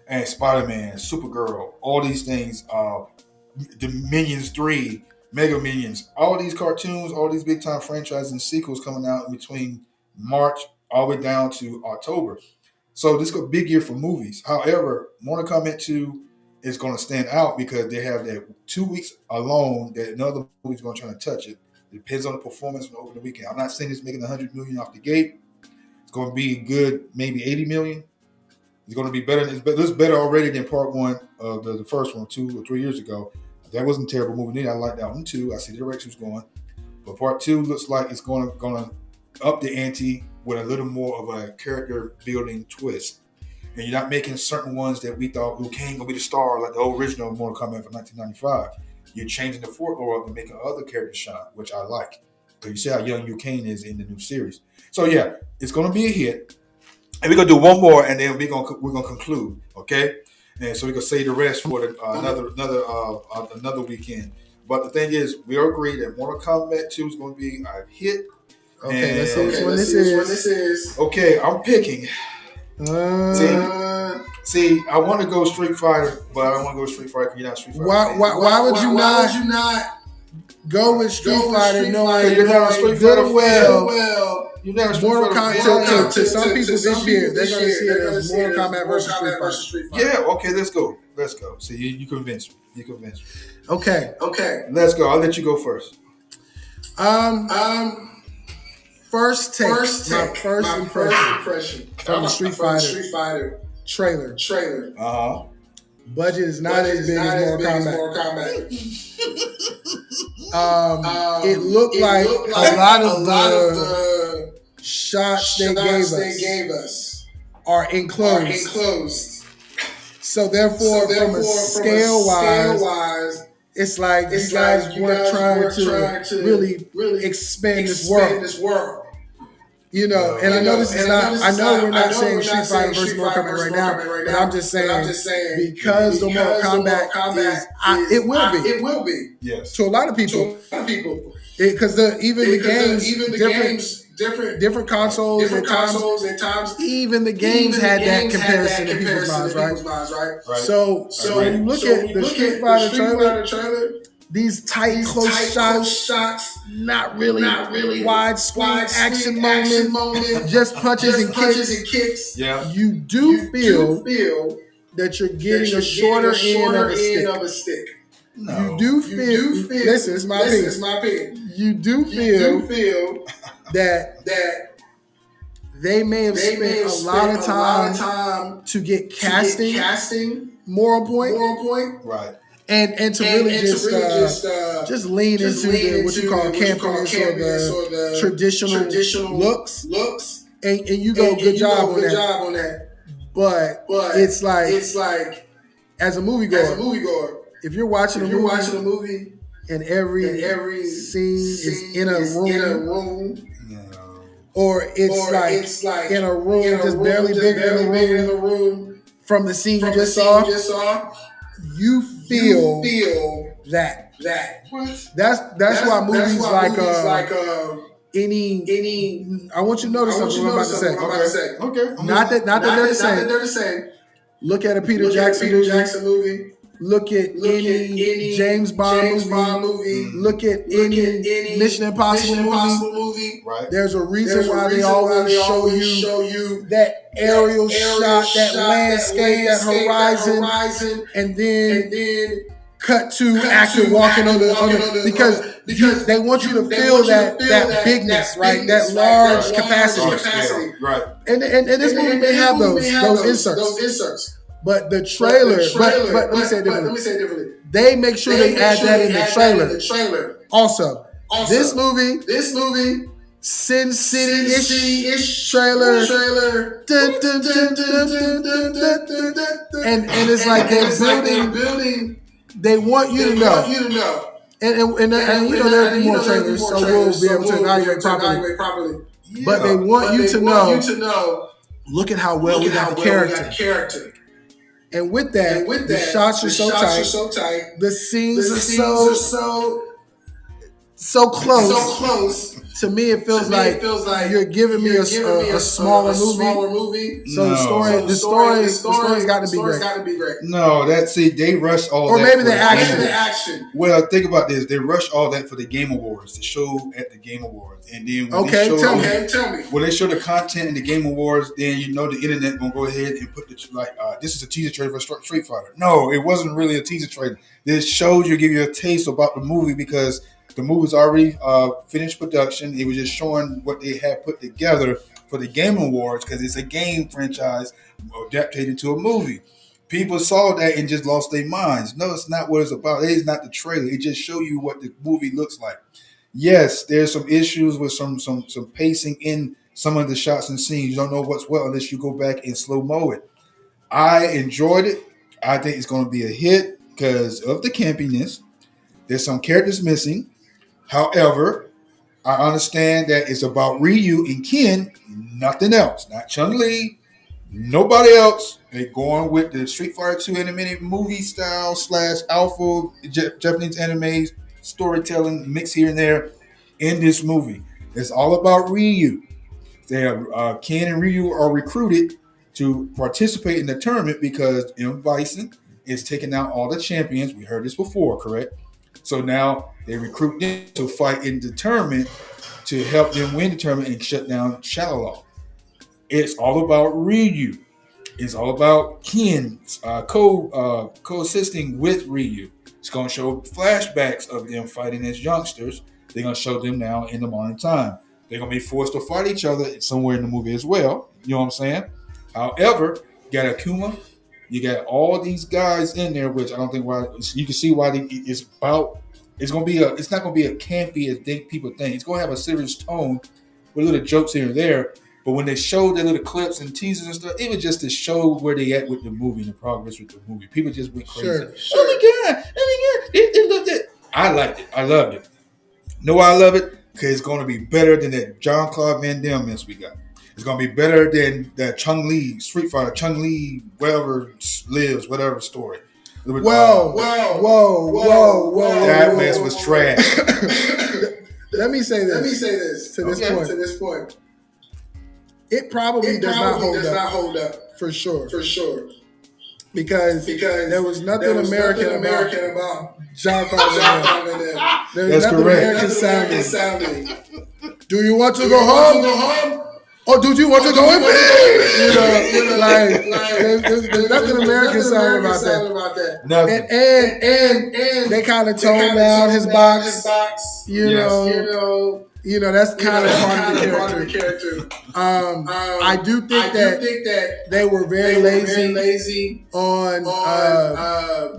And Spider-Man, Supergirl, all these things, the Minions 3, Mega Minions, all these cartoons, all these big time franchises and sequels coming out in between March all the way down to October. So this is a big year for movies. However, Mortal Kombat 2 is going to stand out because they have that 2 weeks alone that another movie is going to try to touch it. It depends on the performance over the weekend. I'm not saying it's making $100 million off the gate. It's going to be good, maybe $80 million. It's going to be better. It's better already than part one of the first one 2 or 3 years ago. That wasn't a terrible movie neither. I like that one too. I see the direction it's going. But part 2 looks like it's going to up the ante with a little more of a character building twist. And you're not making certain ones that we thought Liu Kang going to be the star like the original Mortal Kombat from 1995. You're changing the formula up and making other characters shine, which I like. Because you see how young Liu Kang is in the new series. So yeah, it's going to be a hit. And we're going to do one more and then we're going to conclude, okay? And so we can save the rest for another weekend. But the thing is, we all agree that Mortal Kombat 2 is going to be a hit. Okay, let's see which one this is. Okay, I'm picking. See, I want to go Street Fighter, but I don't want to go Street Fighter because you're not Street Fighter. Why would you not go with Street Fighter knowing you're not a Street Fighter well? You're not a Street Mortal Fighter Kombat to some people this year, they're going to see it as Mortal Kombat versus Street Fighter. Yeah, okay, let's go. See, you convinced me. Okay. Okay. Let's go. I'll let you go first. first take, my first impression from the Street Fighter trailer. Budget is not as big as Mortal Kombat. It looked like a lot of the shots they gave us are enclosed. So therefore, from a scale wise, it's like you guys weren't trying to really expand this world. You know, and I know this is not. I know we're not saying Street Fighter versus Mortal Kombat right now, but I'm just saying because the Mortal Kombat is, it will be. Yes. To a lot of people, because even the games, different consoles at times. Even the games had that comparison in people's minds, right? So when you look at the Street Fighter trailer. These tight, close shots, not really widescreen action moments, just punches and kicks. Yeah. You do feel that you're getting a shorter end of a stick. No. You do feel. Listen, it's my opinion. You do feel that they may have spent a lot of time to get casting more on point. Right. And to really just lean into what you call campiness or the traditional looks. And you go good job on that. But it's like as a moviegoer, if you're watching a movie and every scene is in a room, or it's like in a room just barely bigger in the room from the scene you just saw, you feel that. That's why movies like any. I want you to notice something I'm about to say. Okay. Not that they're the same. Look at a Peter Jackson movie. Look at any James Bond movie. Look at any Mission Impossible movie. Right. There's a reason why they always show you that aerial shot, that landscape, that horizon, and then cut to actor walking on the because they want you to feel that bigness, right? That large capacity. Right. And this movie may have those inserts. But the trailer, but let me say it differently. They make sure they add that in the trailer. Also, this movie, Sin City-ish trailer. And it's like they're building. They want you to know. And you know there'll be more trailers, so we'll be able to evaluate properly. But they want you to know. Look at how well we got the character. And with that, the shots are so tight. The scenes are so close. To me, it feels like you're giving me a smaller movie. So the story's got to be great. No, they rushed all or that. Or maybe the action. Well, think about this. They rushed all that for the Game Awards, to show at the Game Awards. And then when tell me. When they show the content in the Game Awards, then you know the internet going to go ahead and put this is a teaser trailer for Street Fighter. No, it wasn't really a teaser trailer. This shows you, give you a taste about the movie because the movie's already finished production. It was just showing what they had put together for the Game Awards because it's a game franchise adapted into a movie. People saw that and just lost their minds. No, it's not what it's about. It is not the trailer. It just show you what the movie looks like. Yes, there's some issues with some pacing in some of the shots and scenes. You don't know what's what unless you go back and slow-mo it. I enjoyed it. I think it's going to be a hit because of the campiness. There's some characters missing. However, I understand that it's about Ryu and Ken, nothing else. Not Chun-Li, nobody else. They're going with the Street Fighter 2 animated movie style / alpha Japanese anime storytelling mix here and there in this movie. It's all about Ryu. They have Ken and Ryu are recruited to participate in the tournament because M. Bison is taking out all the champions. We heard this before, correct? So now they recruit them to fight in the tournament to help them win the tournament and shut down Shalala. It's all about Ryu. It's all about Ken co-assisting with Ryu. It's going to show flashbacks of them fighting as youngsters. They're going to show them now in the modern time. They're gonna be forced to fight each other somewhere in the movie as well. You know what I'm saying? However, you got Akuma, you got all these guys in there, which I don't think why you can see why it's about. It's gonna be it's not gonna be a campy as people think. It's gonna have a serious tone with little jokes here and there. But when they showed the little clips and teasers and stuff, it was just to show where they at with the movie and the progress with the movie. People just went crazy. Sure. Oh my god! It looked it. I liked it. I loved it. Know why I love it? Because it's going to be better than that John Claude Van Damme mess we got. It's going to be better than that Chung Li, Street Fighter, Chung Li, wherever lives, whatever story. Whoa. That mess was trash. Let me say this. To this point. It probably does not hold up. For sure. Because there was nothing American about John Claude Van Damme. There was nothing American sounding. Do you want to go home? Or do you want to go in bed? There's nothing American sounding about that. Nothing. And they kind of toned down his box. You know, that's kind of part of the character. I do think that they were very lazy on,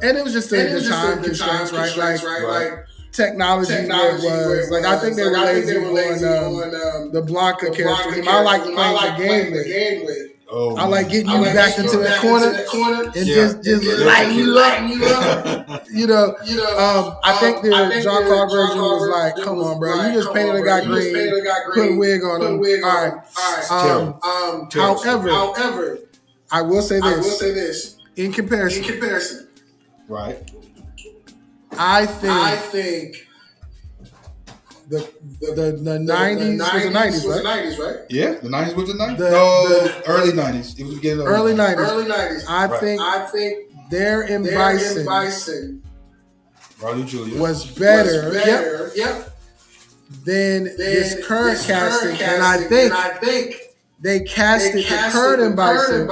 and it was just the time constraints, right? Like technology was. Like I think they were lazy on the Blanca character. I like playing the game with. Oh, I like getting you back into that corner and just lighting you up. I think the Jean Claude version was like, come on, bro, you just painted a guy green, put a wig on him. All right. However, I will say this. In comparison, right? I think the 90s was the 90s, right? Yeah, the 90s was the 90s. Early 90s. It was beginning of early 90s. I think their in Bison was better. Than this current casting, and I think they casted the current in Bison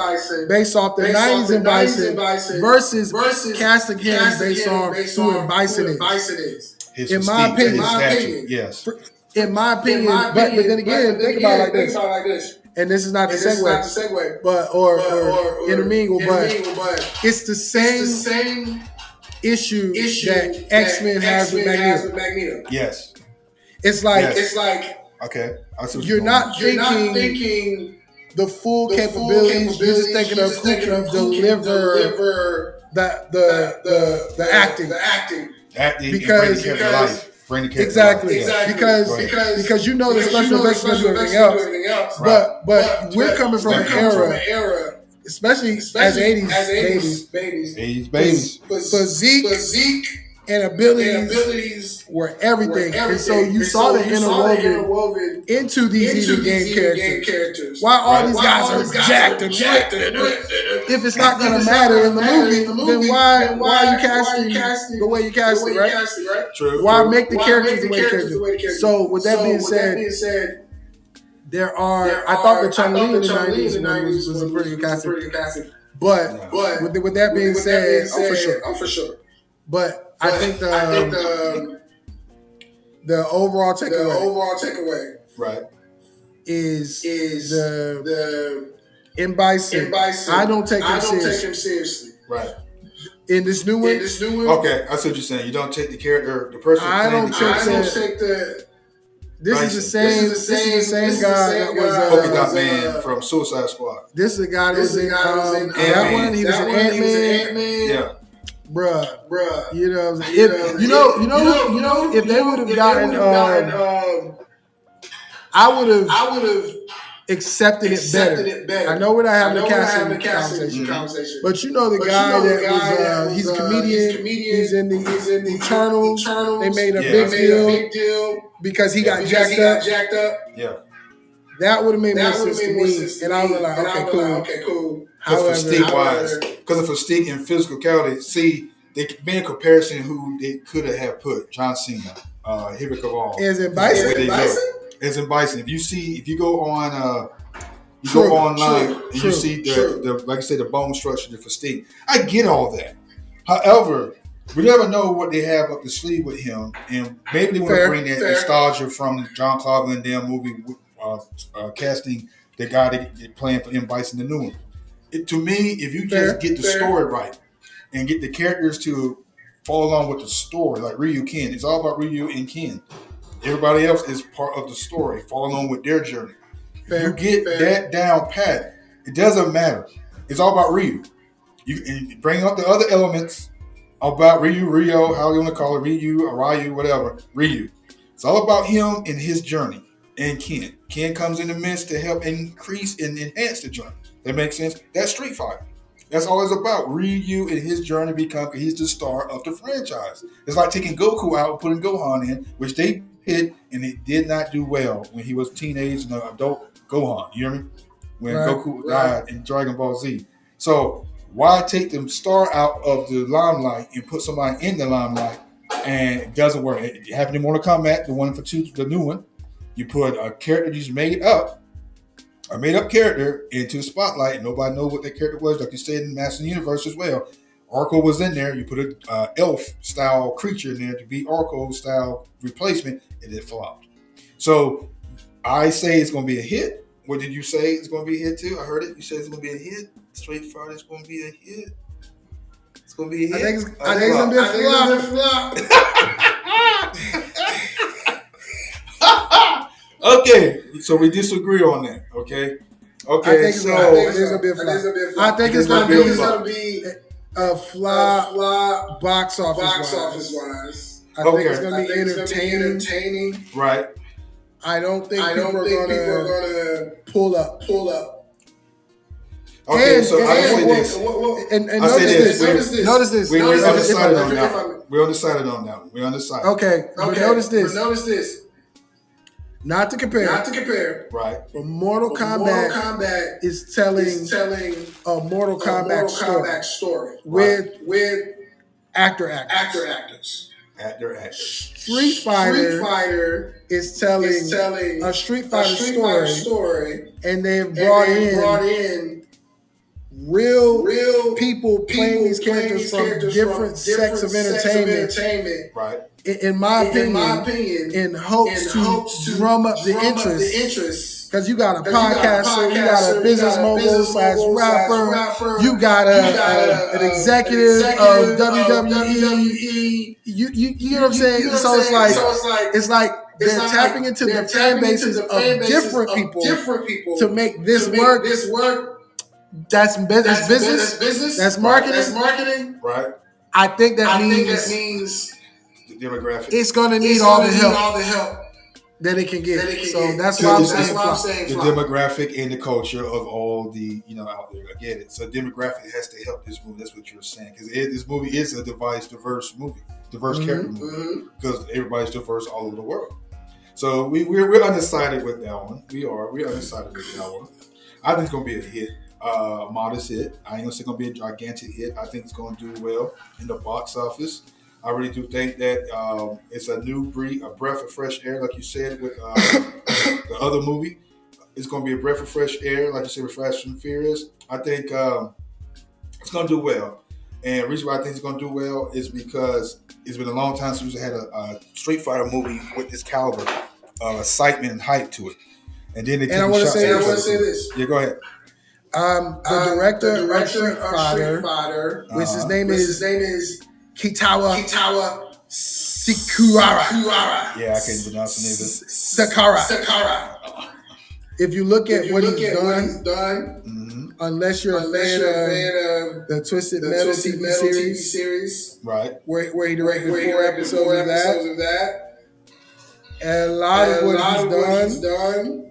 based off the 90s in Bison versus casting him based on who in Bison is. In my opinion, yes. In my opinion, but then again, think about it like this. And this is not the segue, but or intermingle, but it's the same issue that X-Men has with Magneto. Yes. It's like okay. You're not thinking the full capabilities. You're just thinking of who can deliver the acting. Because bring the character exactly. Right. Because you know the special effects and everything else. But we're coming from an era, especially as 80s babies. Physique and abilities were everything. And so you saw the interwoven into these video game characters. Why all these guys are jacked and ripped. If it's not going to matter in the movie, then why are you casting the way you cast it, right? True. Why make the characters the way you characters? So with that being said, I thought the Chung Li in the 90s was a pretty good casting. But with that being said, for sure. But I think the overall takeaway right is the in Bison. I don't take him seriously. Right. In this new one. Okay, I see what you're saying. You don't take the character, the person. I don't take the. This is the same guy that was Polka Dot Man from Suicide Squad. This is the guy that was in that one. He was in Ant-Man. Yeah. Bruh, you know, if they would have gotten, I would have accepted it better. I know we're not having a casting conversation, but you know the guy that was, he's a comedian. He's in the Eternals. They made a big deal because he got jacked up. Yeah. That would have made more sense to me, and I was like, okay, cool. Because of Mystique and physicality, see, they made a comparison who they could have put John Cena, Henry Cavill. Is it Bison? It's in Bison. If you go on, go online and you see the like I said, the bone structure, the Mystique. I get all that. However, we never know what they have up the sleeve with him, and maybe they want to bring that nostalgia from the John Claude Van Damme movie, casting the guy that playing for M. Bison, the new one. To me, if you just get the story right and get the characters to follow along with the story, like Ryu Ken, it's all about Ryu and Ken. Everybody else is part of the story, follow along with their journey. You get that down pat, it doesn't matter. It's all about Ryu. You bring up the other elements about Rio, how you want to call it, Ryu, whatever, Ryu. It's all about him and his journey. And Ken. Ken comes in the midst to help increase and enhance the journey. That makes sense? That's Street Fighter. That's all it's about. Ryu and his journey he's the star of the franchise. It's like taking Goku out and putting Gohan in, which they did, and it did not do well when he was a teenage and an adult Gohan. You hear me? When Goku died in Dragon Ball Z. So why take the star out of the limelight and put somebody in the limelight? And it doesn't work. It happened in Mortal Kombat, the one for the new one. You put a character you just made up, a made up character into the spotlight. Nobody knows what that character was. Like you said in Master Universe as well. Orko was in there. You put an elf style creature in there to be Orko style replacement, and it flopped. So I say it's going to be a hit. What did you say? It's going to be a hit too? I heard it. You said it's going to be a hit. Street Fighter is going to be a hit. It's going to be a hit. I think it's going to be a flop. Okay, so we disagree on that. Okay. I think it's going to be a flop. I think it's going to be a flop box office wise. I think it's going to be entertaining. Right. I don't think people are going to pull up. Okay, so I say this. And notice this. We're undecided on that one. We're undecided. Okay, but notice this. Not to compare. Right. But Mortal Kombat is telling a Mortal Kombat story with actors. Street Fighter is telling a Street Fighter story, and they've brought in real people playing these characters from different sects of entertainment. Right. In my opinion, in hopes to drum up the interest. Because you got a podcaster, you got a business mogul / rapper, you got an executive of WWE. You know what I'm saying? So it's like they're tapping into the fan bases of different people to make this work. That's business. That's marketing. Right. I think that means the demographic. It's going to need all the help that it can get. So that's why I'm saying the demographic and the culture of all the out there. I get it. So demographic has to help this movie. That's what you're saying, because this movie is a diverse movie, character movie, because everybody's diverse all over the world. So we're undecided with that one. We're undecided with that one. I think it's going to be a hit. A modest hit. I ain't gonna say it's gonna be a gigantic hit. I think it's gonna do well in the box office. I really do think that it's a new breath of fresh air, like you said with the other movie. It's gonna be a breath of fresh air, like you said with Fast and Furious. I think it's gonna do well. And the reason why I think it's gonna do well is because it's been a long time since we had a Street Fighter movie with this caliber of excitement and hype to it. And then I want to say this. Yeah, go ahead. The director of Street Fighter, which his name is Kitawa Sakuara. Yeah, I can't pronounce the name of it. Sakara. If you look at what he's done, unless you're a fan of the Twisted Metal TV series, right, where he directed 4 episodes of that, and a lot of what he's done.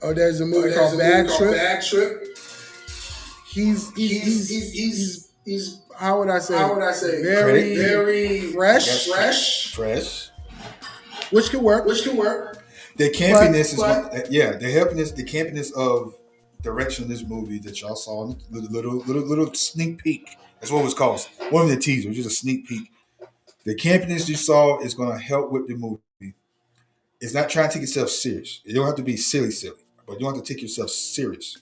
Oh, there's a movie called Bad Trip. He's how would I say? Very fresh. Which can work. The campiness the campiness of direction of this movie that y'all saw, little sneak peek. That's what it was called. One of the teasers, just a sneak peek. The campiness you saw is going to help with the movie. It's not trying to take itself serious. You don't have to be silly, but you don't have to take yourself serious.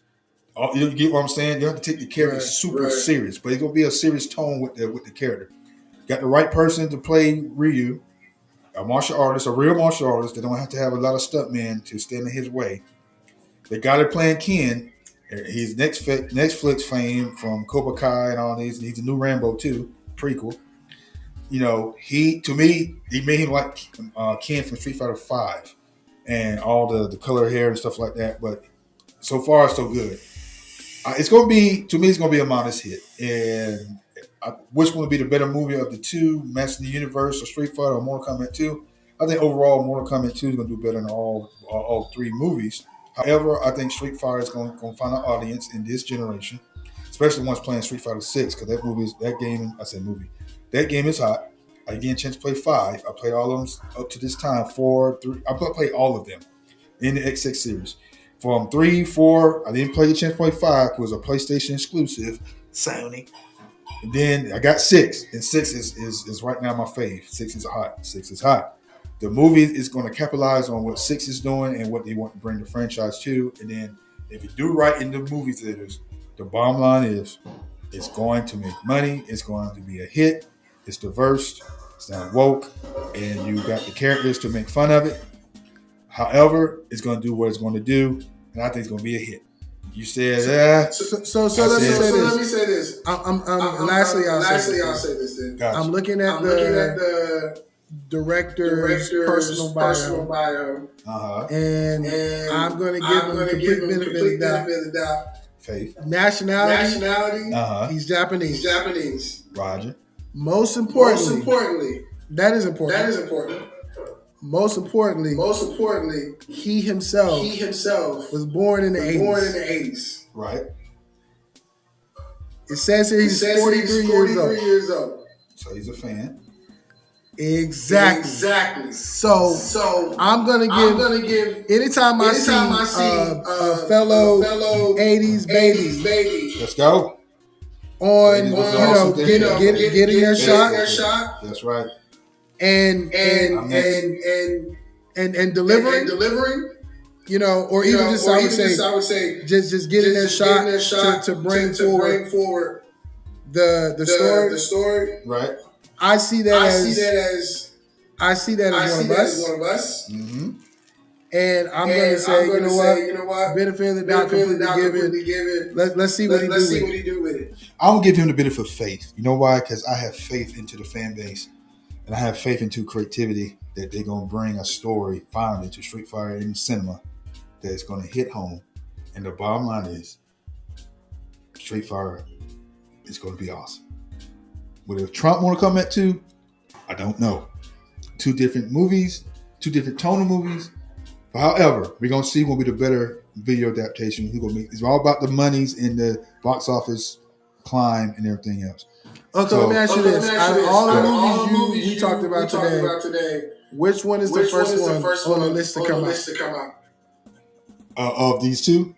You get what I'm saying? You don't have to take the character super serious, but it's going to be a serious tone with the character. Got the right person to play Ryu, a martial artist, a real martial artist. They don't have to have a lot of stuntmen to stand in his way. They got it playing Ken. He's Netflix fame from Cobra Kai and all these. He's a new Rambo too, prequel. He to me he made him like Ken from Street Fighter Five, and all the color hair and stuff like that. But so far, so good. It's going to be, to me, it's going to be a modest hit. And which one will be the better movie of the two, Master of the Universe or Street Fighter or Mortal Kombat 2? I think overall Mortal Kombat 2 is going to do better than all three movies. However, I think Street Fighter is going to find an audience in this generation, especially once playing Street Fighter 6, because that game is hot. I get a chance to play 5. I played all of them up to this time, 4, 3. I played all of them in the X6 series. From 3, 4, I didn't play the chance to play 5. It was a PlayStation exclusive, Sony. And then I got 6, and 6 is right now my fave. 6 is hot. 6 is hot. The movie is going to capitalize on what 6 is doing and what they want to bring the franchise to. And then if you do right in the movie theaters, the bottom line is it's going to make money. It's going to be a hit. It's diverse. It's not woke. And you got the characters to make fun of it. However, it's going to do what it's going to do. And I think it's going to be a hit. You said, So let me say this. Lastly, I'll say this then. Gotcha. I'm looking at the director's personal bio. And I'm going to give him complete benefit of the doubt. Faith. Nationality. He's Japanese. Roger. Most importantly, that is important. Most importantly, he himself was born in the 80s. Right. It says here he's 43 years old. So he's a fan. Exactly. So I'm gonna give. Anytime I see a fellow 80s baby, let's go. Getting their shot. That's right. And delivering, or even just I would say just getting their shot to bring forward the story. Right. I see that as one of us. Mm-hmm. And I'm going to say, you know what? Benefit of the doubt completely given. Let's see what he do with it. I'm gonna give him the benefit of faith. You know why? Because I have faith into the fan base. And I have faith into creativity that they're going to bring a story finally to Street Fighter in cinema that's going to hit home. And the bottom line is Street Fighter is going to be awesome. But if Trump want to come at 2, I don't know. 2 different movies, 2 different tone of movies. But however, we're going to see what will be the better video adaptation. It's all about the monies in the box office climb and everything else. Okay, let me ask you this. Out of all the movies we talked about today, which one is the first one on the list to come out? Of these 2?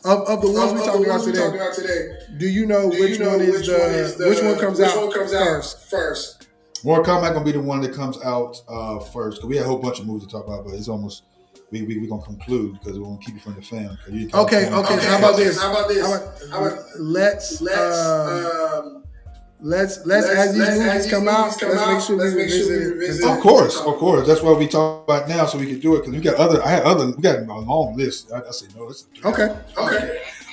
Of the ones we talked about today, do you know which one comes out first? Mortal Kombat gonna be the one that comes out first. Cause we had a whole bunch of movies to talk about, but it's almost we gonna conclude because we want to keep it from the family. Okay. How about this? Let's as these movies come out, let's make sure we revisit it. Of course. That's what we talk about now, so we can do it because we got a long list. I say no. Okay.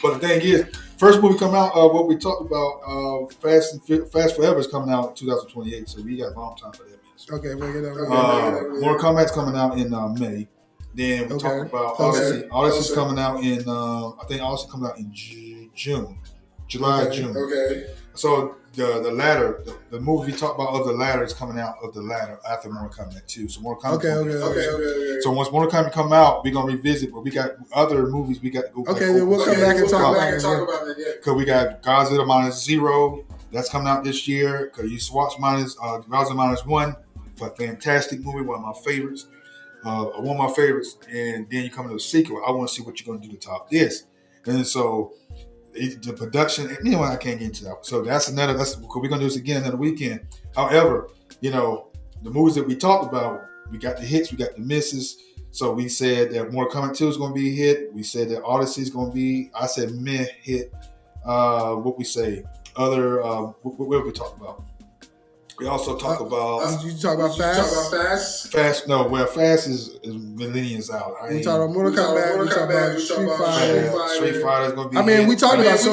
But the thing is, first movie come out. What we talked about, Fast Forever is coming out in 2028, so we got a long time for that. Okay, Mortal Kombat's coming out in May. Then we talked about Odyssey. Odyssey's coming out in I think Odyssey coming out in June. Okay. So the ladder, the movie we talked about of the ladder is coming out of the ladder after Mortal Kombat 2. So Mortal Kombat. Okay. So once Mortal Kombat come out, we're gonna revisit. But we got other movies we got to go. Okay, then we'll come back and talk about that. Because we got Godzilla Minus Zero that's coming out this year. Because you watch Godzilla Minus One, it's a fantastic movie, one of my favorites. And then you come to the sequel. I want to see what you're gonna do to top this. And so. The production, anyway, I can't get into that. So that's we're gonna do this again another weekend. However, the movies that we talked about, we got the hits, we got the misses. So we said that Mortal Kombat 2 is gonna be a hit. We said that Odyssey is gonna be, I said meh hit. What we say, other what we talked about? We also talk about. Did you talk about Fast? Fast? No, well, Fast is millennials out. We talk about Mortal Kombat. We talk about Street Fighter. Street Fighter's going to be. I mean, we talked about so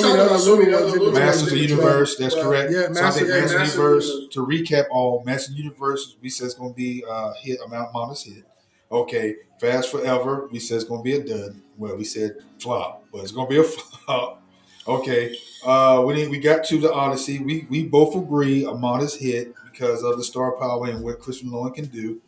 many other little ones in between. Masters of the Universe. That's correct. Yeah, Masters of the Universe. To recap, all Masters of the Universe, we said it's going to be hit. Modest hit. Okay, Fast Forever. We said it's going to be a dud. Well, we said flop, but it's going to be a flop. Okay. We got to the Odyssey. We both agree a modest hit because of the star power and what Christopher Nolan can do.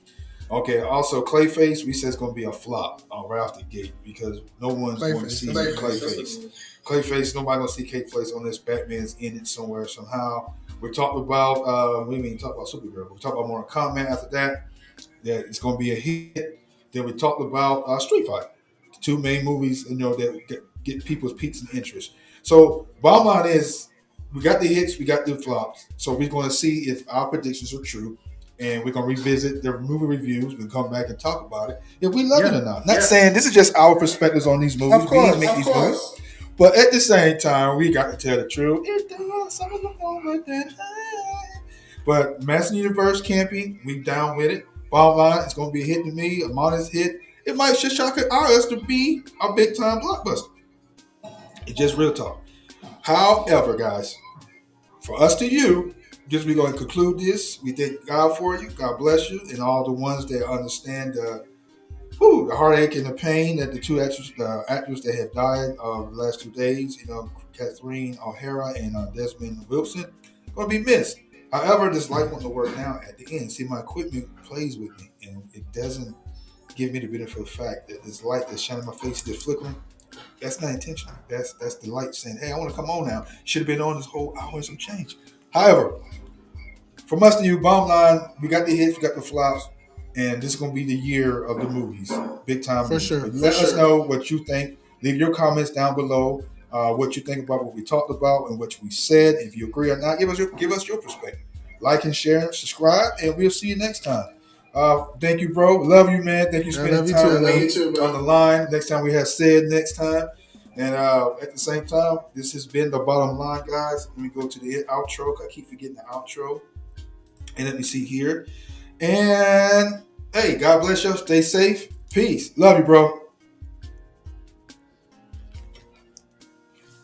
Okay. Also, Clayface. We said it's going to be a flop right off the gate because no one's going to see Clayface. Clayface. Nobody going to see Clayface unless Batman's in it somewhere somehow. We talked about. We didn't even talk about Supergirl. We talked about Mortal Kombat after that. That it's going to be a hit. Then we talked about Street Fighter. The two main movies, that get people's peaks and interest. So bottom line is, we got the hits, we got the flops. So we're going to see if our predictions are true, and we're going to revisit the movie reviews. We'll come back and talk about it if we love it or not. Not saying this is just our perspectives on these movies. Of course, we make these movies, but at the same time, we got to tell the truth. It does some of the moment that high. But Master Universe camping, we down with it. Bottom line, it's going to be a hit to me, a modest hit. It might just shock us to be a big time blockbuster. It's just real talk. However, guys, for us to you, we're going to conclude this. We thank God for you. God bless you. And all the ones that understand the heartache and the pain that the two actors that have died the last 2 days, Catherine O'Hara and Desmond Wilson, going to be missed. However, this light won't work now at the end. See, my equipment plays with me, and it doesn't give me the benefit of the fact that this light that's shining in my face is flickering. That's not intentional. That's the light saying, hey, I want to come on now. Should have been on this whole hour and some change. However, from us to you, bottom line, we got the hits, we got the flops, and this is going to be the year of the movies. Big time For movies. sure. Let us know what you think. Leave your comments down below, what you think about what we talked about and what we said. If you agree or not, give us your perspective. Like and share, subscribe, and we'll see you next time. Thank you, bro. Love you, man. Thank you for spending time with me on the line. Next time we have said next time. And at the same time, this has been the bottom line, guys. Let me go to the outro. I keep forgetting the outro. And let me see here. And hey, God bless you. Stay safe. Peace. Love you, bro.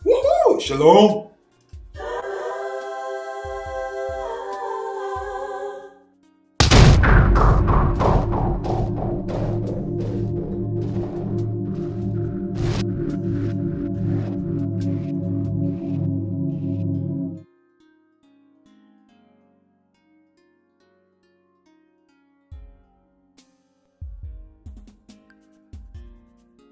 Woohoo! Shalom.